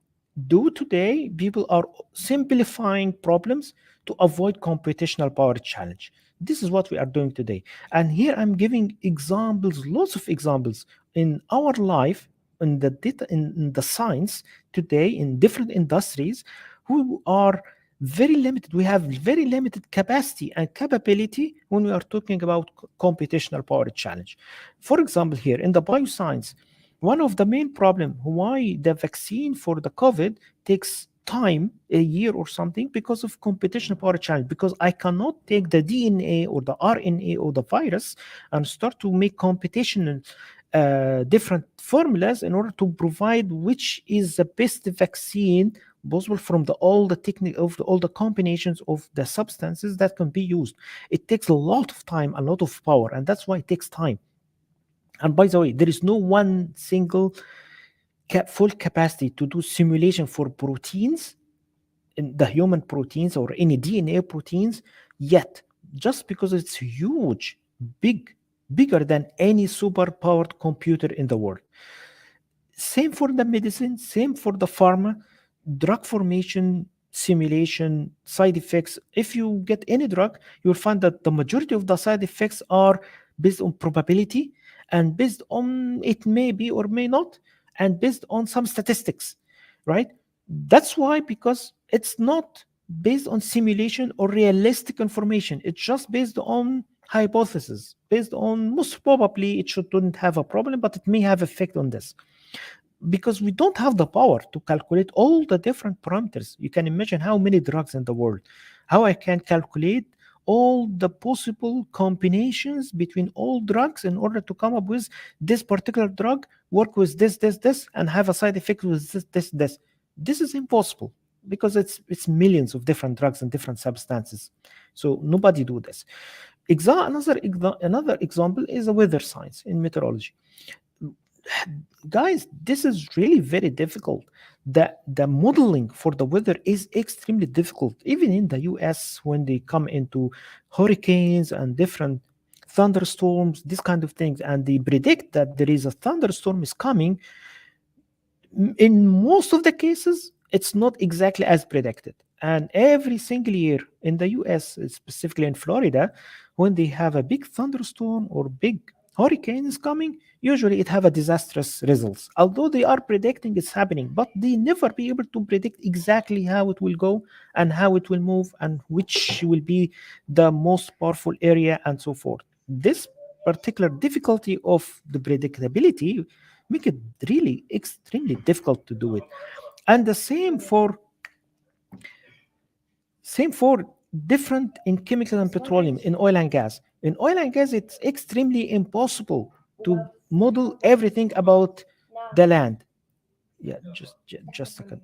do today, people are simplifying problems to avoid computational power challenge. This is what we are doing today. And here I'm giving examples, lots of examples in our life, in the data, in the science today, in different industries, who are very limited. We have very limited capacity and capability when we are talking about computational power challenge. For example, here in the bioscience, one of the main problem why the vaccine for the COVID takes time, a year or something, because of computational power challenge. Because I cannot take the DNA or the RNA or the virus and start to make computational different formulas in order to provide which is the best vaccine possible from all the technique of all the combinations of the substances that can be used. It takes a lot of time, a lot of power, and that's why it takes time. And by the way, there is no one single full capacity to do simulation for proteins, in the human proteins or any DNA proteins yet, just because it's huge, bigger than any super powered computer in the world. Same for the medicine, same for the pharma, drug formation, simulation, side effects. If you get any drug, you'll find that the majority of the side effects are based on probability and based on it may be or may not, and based on some statistics, right? That's why, because it's not based on simulation or realistic information. It's just based on hypothesis, based on most probably it shouldn't have a problem, but it may have effect on this, because we don't have the power to calculate all the different parameters. You can imagine how many drugs in the world, how I can calculate all the possible combinations between all drugs in order to come up with this particular drug work with this and have a side effect with this. This is impossible, because it's millions of different drugs and different substances, so nobody do this. Another example is a weather science in meteorology. Guys, this is really very difficult. The modeling for the weather is extremely difficult, even in the US, when they come into hurricanes and different thunderstorms, these kind of things, and they predict that there is a thunderstorm is coming. In most of the cases, it's not exactly as predicted. And every single year in the US, specifically in Florida, when they have a big thunderstorm or big hurricane is coming, usually it have a disastrous results. Although they are predicting it's happening, but they never be able to predict exactly how it will go and how it will move and which will be the most powerful area and so forth. This particular difficulty of the predictability make it really extremely difficult to do it. And the same for different in chemical and petroleum, in oil and gas. In oil and gas, it's extremely impossible to model everything about the land. Yeah, just a second.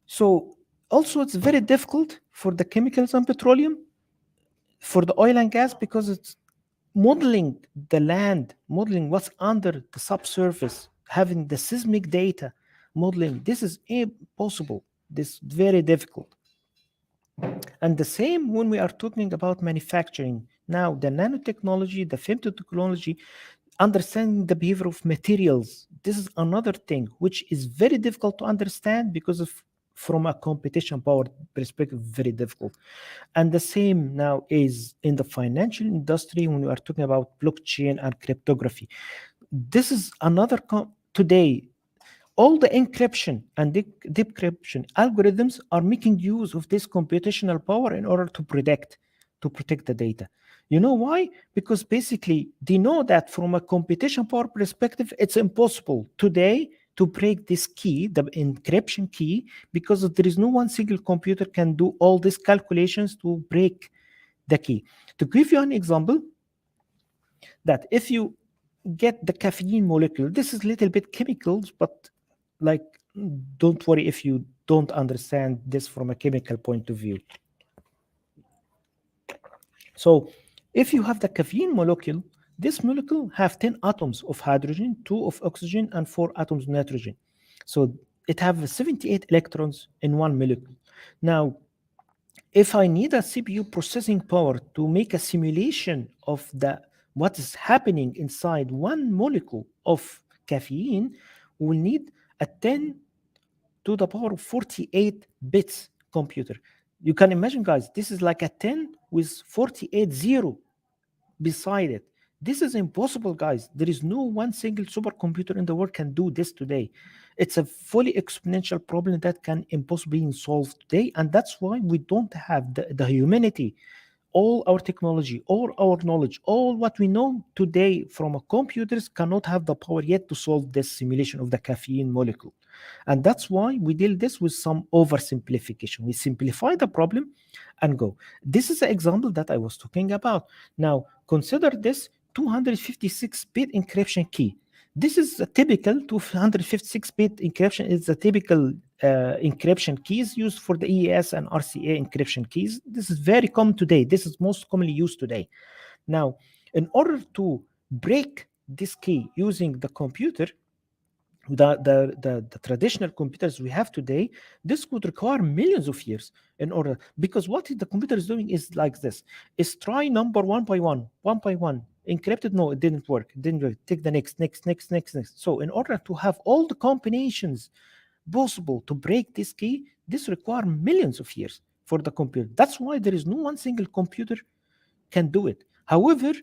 So also it's very difficult for the chemicals and petroleum, for the oil and gas, because it's modeling the land, modeling what's under the subsurface, having the seismic data, modeling. This is impossible. This very difficult. And the same when we are talking about manufacturing. Now, the nanotechnology, the femtotechnology, understanding the behavior of materials. This is another thing which is very difficult to understand, because of from a competition power perspective, very difficult. And the same now is in the financial industry when we are talking about blockchain and cryptography. This is another today all the encryption and decryption algorithms are making use of this computational power in order to protect the data. You know why? Because basically they know that from a computation power perspective, it's impossible today to break this key, the encryption key, because there is no one single computer can do all these calculations to break the key. To give you an example, that if you get the caffeine molecule, this is a little bit chemicals, but like, don't worry if you don't understand this from a chemical point of view. So if you have the caffeine molecule, this molecule have 10 atoms of hydrogen, 2 of oxygen, and 4 atoms of nitrogen. So it have 78 electrons in one molecule. Now, if I need a CPU processing power to make a simulation of what is happening inside one molecule of caffeine, we'll need a 10 to the power of 48 bits computer. You can imagine, guys, this is like a 10 with 48 zero beside it. This is impossible, guys. There is no one single supercomputer in the world can do this today. It's a fully exponential problem that can impossibly be solved today, and that's why we don't have the humanity, all our technology, all our knowledge, all what we know today from computers cannot have the power yet to solve this simulation of the caffeine molecule. And that's why we deal this with some oversimplification. We simplify the problem and go. This is the example that I was talking about. Now, consider this 256-bit encryption key. This is a typical 256-bit encryption. Is the typical encryption keys used for the EES and RCA encryption keys. This is very common today. This is most commonly used today. Now, in order to break this key using the computer, the traditional computers we have today, this would require millions of years in order, because what the computer is doing is like this: is try number one by one, encrypted, no, it didn't work, it didn't work, take the next. So in order to have all the combinations possible to break this key, this require millions of years for the computer. That's why there is no one single computer can do it. However,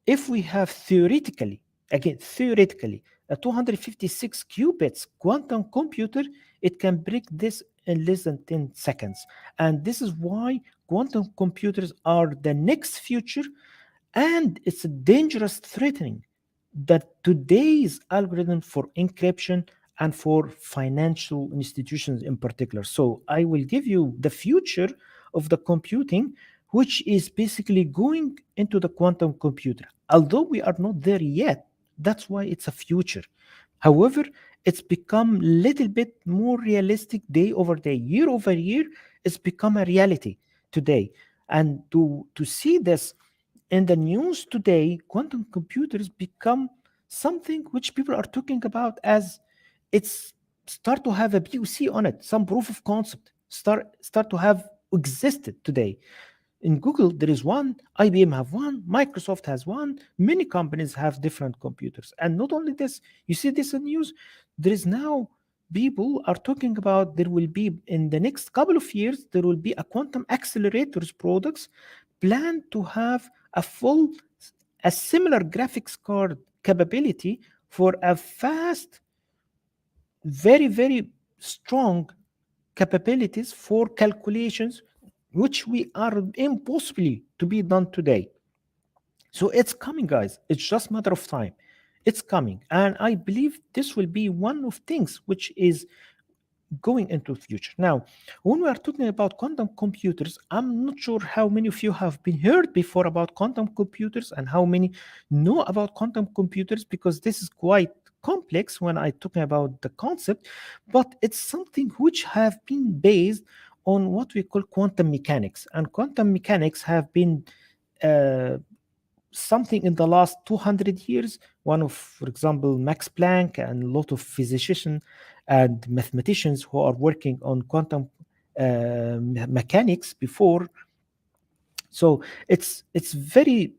if we have theoretically, again, theoretically, a 256 qubits quantum computer, it can break this in less than 10 seconds. And this is why quantum computers are the next future, and it's a dangerous threatening that today's algorithm for encryption and for financial institutions in particular. So I will give you the future of the computing, which is basically going into the quantum computer. Although we are not there yet, that's why it's a future. However, it's become a little bit more realistic day over day, year over year. It's become a reality today. And to see this in the news today, quantum computers become something which people are talking about as it's start to have a POC on it, some proof of concept start to have existed today. In Google, there is one, IBM have one, Microsoft has one, many companies have different computers. And not only this, you see this in news, there is now people are talking about there will be in the next couple of years, there will be a quantum accelerators products planned to have a similar graphics card capability for a fast, very, very strong capabilities for calculations which we are impossibly to be done today. So it's coming, guys. It's just matter of time. It's coming, and I believe this will be one of things which is going into the future. Now, when we are talking about quantum computers, I'm not sure how many of you have been heard before about quantum computers and how many know about quantum computers, because this is quite complex when I talking about the concept, but it's something which have been based on what we call quantum mechanics. And quantum mechanics have been uh, something in the last 200 years. One of, for example, Max Planck and a lot of physicians and mathematicians who are working on quantum mechanics before. So it's very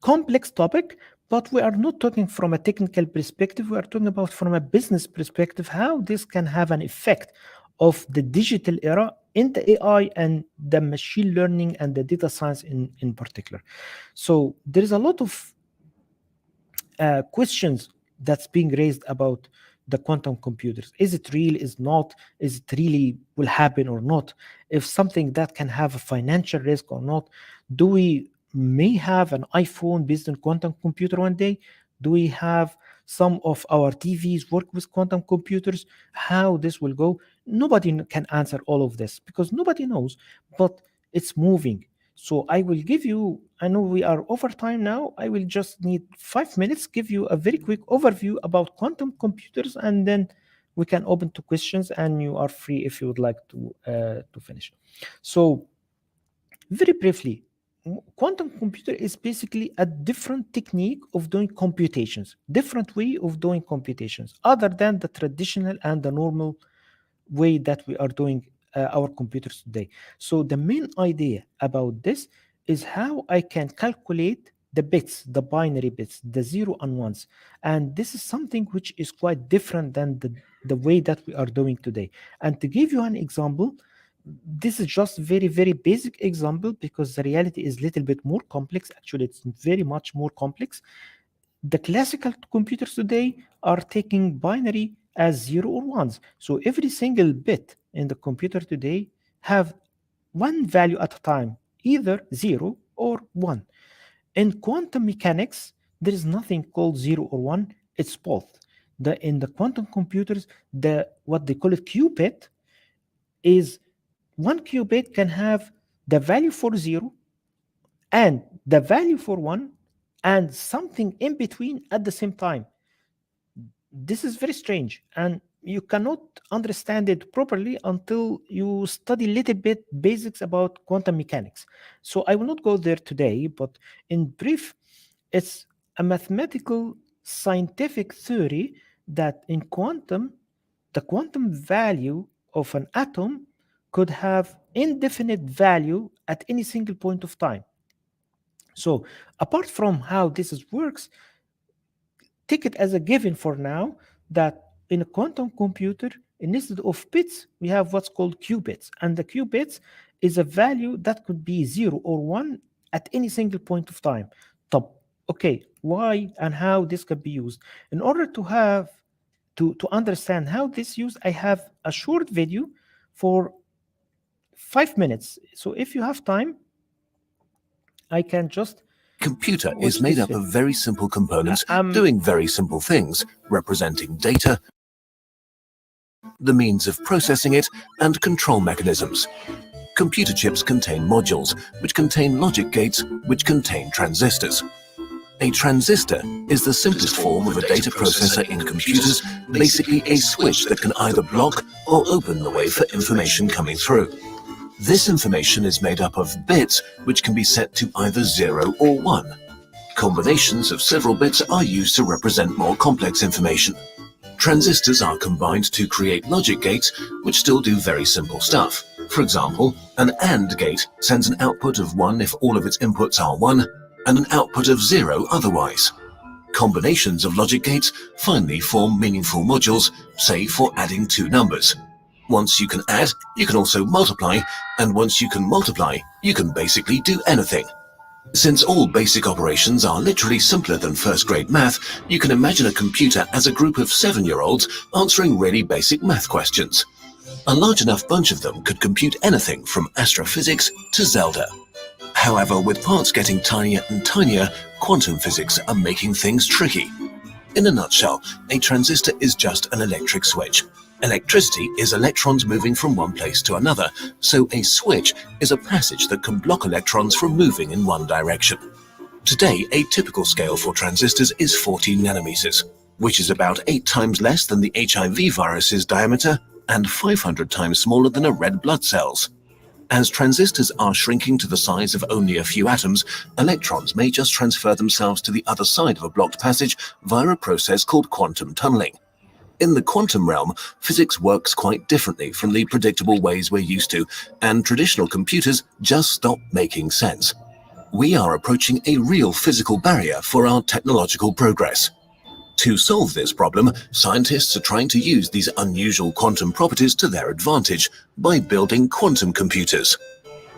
complex topic, but we are not talking from a technical perspective. We are talking about from a business perspective, how this can have an effect of the digital era in the AI and the machine learning and the data science in particular. So there is a lot of questions that's being raised about the quantum computers. Is it real? Is not? Is it really will happen or not? If something that can have a financial risk or not? Do we may have an iPhone based on quantum computer one day? Do we have some of our TVs work with quantum computers? How this will go? Nobody can answer all of this because nobody knows, but it's moving. So I will give you, I know we are over time now. I will just need 5 minutes, give you a very quick overview about quantum computers, and then we can open to questions and you are free if you would like to finish. So very briefly, quantum computer is basically a different technique of doing computations, different way of doing computations other than the traditional and the normal way that we are doing our computers today. So the main idea about this is how I can calculate the bits, the binary bits, the zero and ones. And this is something which is quite different than the way that we are doing today. And to give you an example, this is just very, very basic example because the reality is a little bit more complex. Actually, it's very much more complex. The classical computers today are taking binary as zero or ones. So every single bit in the computer today have one value at a time, either zero or one. In quantum mechanics, there is nothing called zero or one. It's both. In the quantum computers, the what they call it qubit is one qubit can have the value for zero and the value for one and something in between at the same time. This is very strange, and you cannot understand it properly until you study a little bit basics about quantum mechanics. So I will not go there today, but in brief, it's a mathematical scientific theory that in quantum, the quantum value of an atom could have indefinite value at any single point of time. So apart from how works, take it as a given for now that in a quantum computer, instead of bits, we have what's called qubits. And the qubits is a value that could be 0 or 1 at any single point of time. Top. Okay, why and how this can be used? In order to have to understand how this used, I have a short video for 5 minutes. So if you have time, I can just Computer watch is made this up of video. very simple components doing very simple things, representing data, the means of processing it, and control mechanisms. Computer chips contain modules, which contain logic gates, which contain transistors. A transistor is the simplest form of a data processor in computers, basically a switch that can either block or open the way for information coming through. This information is made up of bits, which can be set to either 0 or 1. Combinations of several bits are used to represent more complex information. Transistors are combined to create logic gates, which still do very simple stuff. For example, an AND gate sends an output of 1 if all of its inputs are 1, and an output of 0 otherwise. Combinations of logic gates finally form meaningful modules, say for adding two numbers. Once you can add, you can also multiply, and once you can multiply, you can basically do anything. Since all basic operations are literally simpler than first-grade math, you can imagine a computer as a group of 7-year-olds answering really basic math questions. A large enough bunch of them could compute anything from astrophysics to Zelda. However, with parts getting tinier and tinier, quantum physics are making things tricky. In a nutshell, a transistor is just an electric switch. Electricity is electrons moving from one place to another, so a switch is a passage that can block electrons from moving in one direction. Today, a typical scale for transistors is 14 nanometers, which is about 8 times less than the HIV virus's diameter and 500 times smaller than a red blood cell's. As transistors are shrinking to the size of only a few atoms, electrons may just transfer themselves to the other side of a blocked passage via a process called quantum tunneling. In the quantum realm, physics works quite differently from the predictable ways we're used to, and traditional computers just stop making sense. We are approaching a real physical barrier for our technological progress. To solve this problem, scientists are trying to use these unusual quantum properties to their advantage by building quantum computers.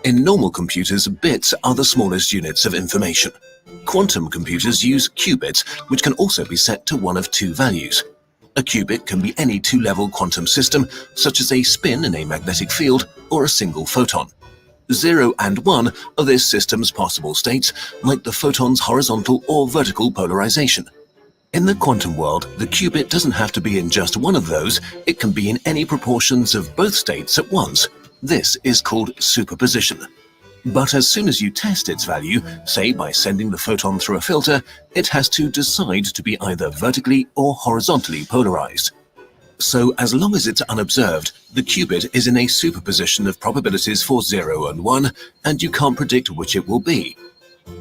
In normal computers, bits are the smallest units of information. Quantum computers use qubits, which can also be set to one of two values. A qubit can be any two-level quantum system, such as a spin in a magnetic field or a single photon. 0 and 1 are this system's possible states, like the photon's horizontal or vertical polarization. In the quantum world, the qubit doesn't have to be in just one of those, it can be in any proportions of both states at once. This is called superposition. But as soon as you test its value, say by sending the photon through a filter, it has to decide to be either vertically or horizontally polarized. So as long as it's unobserved, the qubit is in a superposition of probabilities for 0 and 1, and you can't predict which it will be.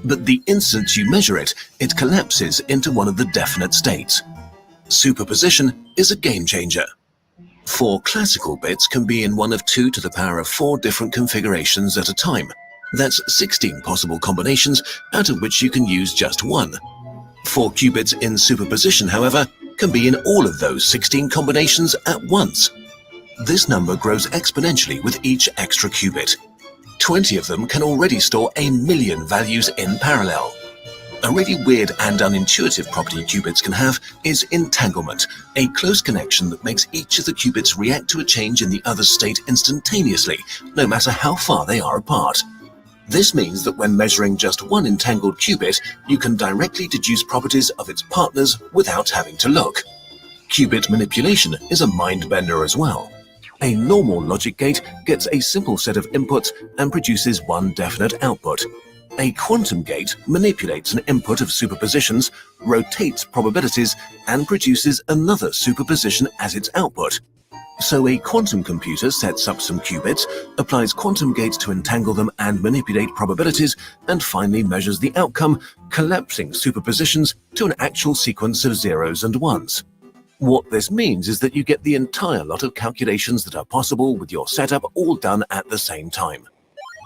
But the instant you measure it, it collapses into one of the definite states. Superposition is a game changer. 4 classical bits can be in one of 2 to the power of 4 different configurations at a time. That's 16 possible combinations, out of which you can use just one. 4 qubits in superposition, however, can be in all of those 16 combinations at once. This number grows exponentially with each extra qubit. 20 of them can already store 1,000,000 values in parallel. A really weird and unintuitive property qubits can have is entanglement, a close connection that makes each of the qubits react to a change in the other's state instantaneously, no matter how far they are apart. This means that when measuring just one entangled qubit, you can directly deduce properties of its partners without having to look. Qubit manipulation is a mind-bender as well. A normal logic gate gets a simple set of inputs and produces one definite output. A quantum gate manipulates an input of superpositions, rotates probabilities, and produces another superposition as its output. So a quantum computer sets up some qubits, applies quantum gates to entangle them and manipulate probabilities, and finally measures the outcome, collapsing superpositions to an actual sequence of zeros and ones. What this means is that you get the entire lot of calculations that are possible with your setup all done at the same time.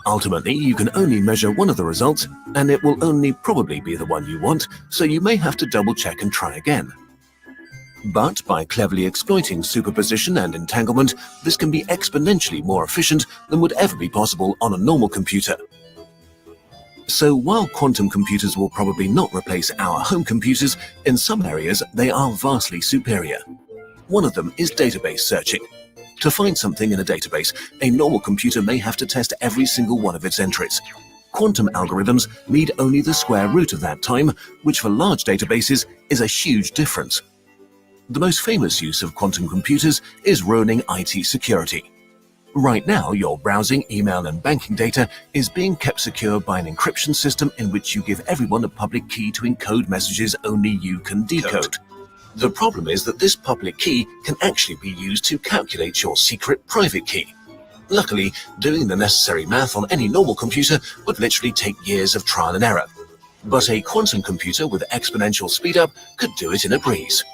Ultimately, you can only measure one of the results, and it will only probably be the one you want, so you may have to double-check and try again. But by cleverly exploiting superposition and entanglement, this can be exponentially more efficient than would ever be possible on a normal computer. So while quantum computers will probably not replace our home computers, in some areas they are vastly superior. One of them is database searching. To find something in a database, a normal computer may have to test every single one of its entries. Quantum algorithms need only the square root of that time, which for large databases is a huge difference. The most famous use of quantum computers is ruining IT security. Right now, your browsing, email, and banking data is being kept secure by an encryption system in which you give everyone a public key to encode messages only you can decode. The problem is that this public key can actually be used to calculate your secret private key. Luckily, doing the necessary math on any normal computer would literally take years of trial and error. But a quantum computer with exponential speedup could do it in a breeze.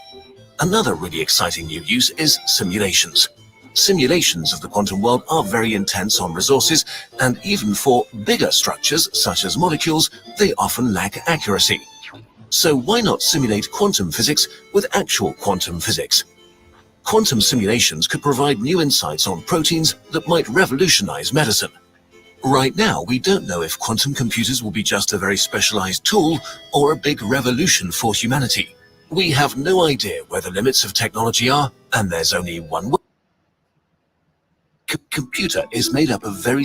Another really exciting new use is simulations. Simulations of the quantum world are very intense on resources, and even for bigger structures, such as molecules, they often lack accuracy. So why not simulate quantum physics with actual quantum physics? Quantum simulations could provide new insights on proteins that might revolutionize medicine. Right now, we don't know if quantum computers will be just a very specialized tool or a big revolution for humanity. We have no idea where the limits of technology are, and there's only one way. Computer is made up of very...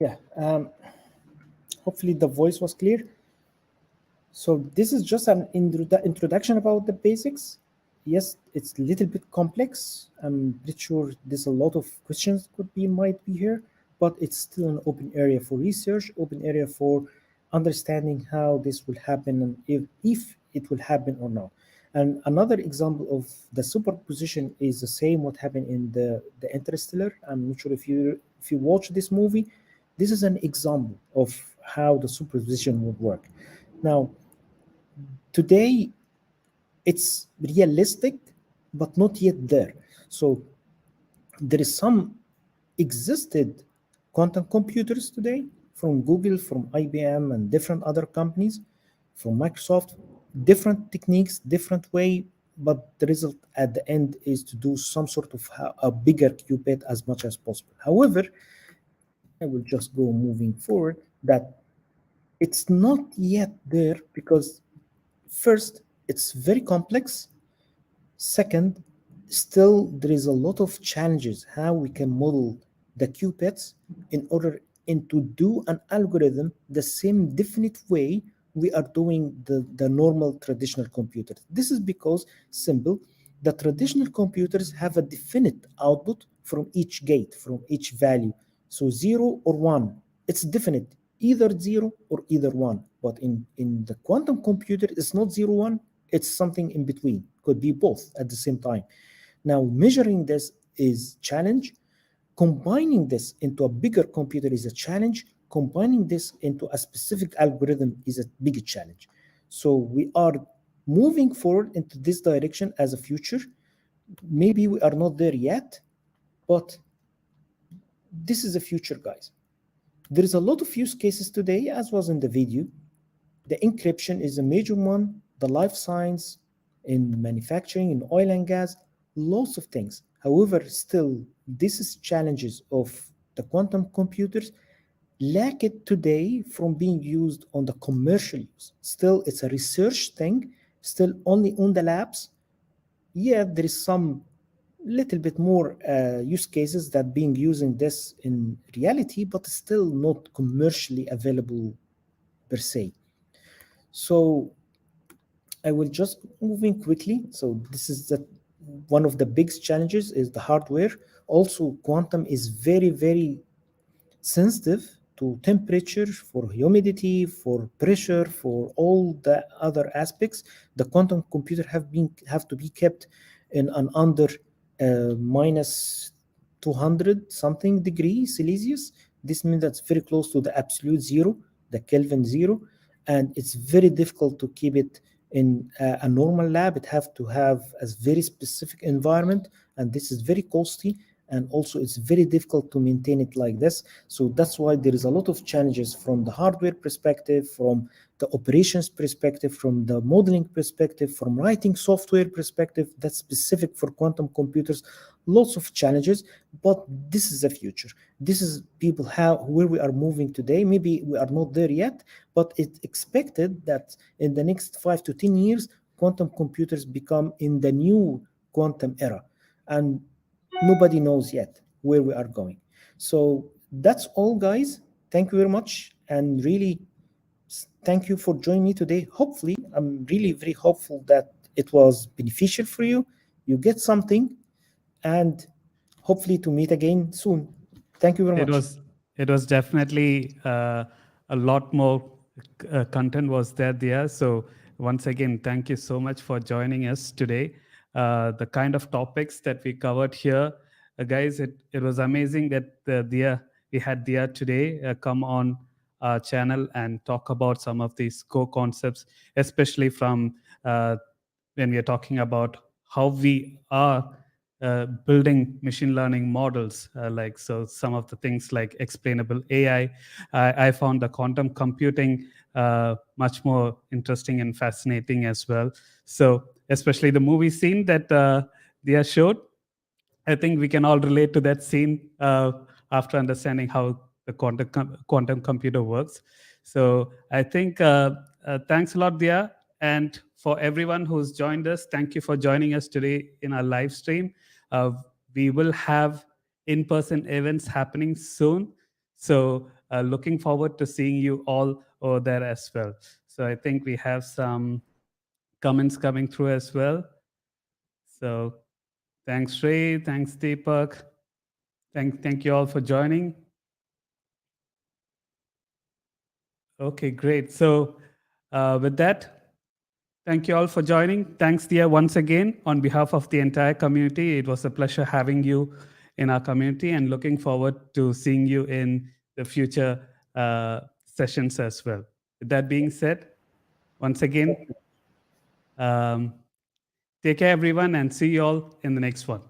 Yeah, hopefully the voice was clear. So this is just an introduction about the basics. Yes, it's a little bit complex. I'm pretty sure there's a lot of questions might be here, but it's still an open area for research, open area for understanding how this will happen and if it will happen or not. And another example of the superposition is the same what happened in the Interstellar. I'm not sure if you watch this movie. This is an example of how the superposition would work. Now, today, it's realistic, but not yet there. So there is some existed quantum computers today from Google, from IBM, and different other companies, from Microsoft, different techniques, different way, but the result at the end is to do some sort of a bigger qubit as much as possible. However, I will just go moving forward that it's not yet there because first, it's very complex. Second, still there is a lot of challenges how we can model the qubits in order and to do an algorithm the same definite way we are doing the normal traditional computers. This is because simple, the traditional computers have a definite output from each gate, from each value. So 0 or 1, it's definite, either 0 or either 1. But in the quantum computer, it's not 0, 1, it's something in between, could be both at the same time. Now, measuring this is challenge. Combining this into a bigger computer is a challenge. Combining this into a specific algorithm is a big challenge. So we are moving forward into this direction as a future. Maybe we are not there yet, but this is the future, guys. There is a lot of use cases today, as was in the video. The encryption is a major one, the life science, in manufacturing, in oil and gas, lots of things. However, still, this is challenges of the quantum computers lack it today from being used on the commercial use. Still, it's a research thing, still only on the labs. Yeah, there is some little bit more use cases that being using this in reality, but still not commercially available per se. So I will just moving quickly. So this is one of the biggest challenges is the hardware. Also, quantum is very, very sensitive to temperature, for humidity, for pressure, for all the other aspects. The quantum computer have to be kept in an under minus 200 something degrees Celsius. This means that's very close to the absolute zero, the Kelvin zero, and it's very difficult to keep it in a normal lab. It have to have a very specific environment, and this is very costly, and also it's very difficult to maintain it like this. So that's why there is a lot of challenges from the hardware perspective, from the operations perspective, from the modeling perspective, from writing software perspective that's specific for quantum computers. Lots of challenges, but this is the future. This is people where we are moving today. Maybe we are not there yet, but it's expected that in the next 5 to 10 years, quantum computers become in the new quantum era. And nobody knows yet where we are going. So that's all, guys. Thank you very much. And really, thank you for joining me today. Hopefully, I'm really very hopeful that it was beneficial for you. You get something, and hopefully to meet again soon. Thank you very It much. was definitely a lot more content was there. So once again, thank you so much for joining us today. The kind of topics that we covered here, guys, it was amazing that we had Dia today come on our channel and talk about some of these core concepts, especially from when we are talking about how we are building machine learning models, like so some of the things like explainable AI. I found the quantum computing much more interesting and fascinating as well. So especially the movie scene that they showed, I think we can all relate to that scene after understanding how the quantum computer works. So I think thanks a lot, Dia. And for everyone who's joined us, thank you for joining us today in our live stream. Uh, we will have in-person events happening soon. So looking forward to seeing you all over there as well. So I think we have some comments coming through as well. So thanks, Ray. Thanks, Deepak. Thank you all for joining. Okay, great. So with that, thank you all for joining. Thanks, Dia, once again on behalf of the entire community. It was a pleasure having you in our community and looking forward to seeing you in the future sessions as well. With that being said, once again, take care, everyone, and see you all in the next one.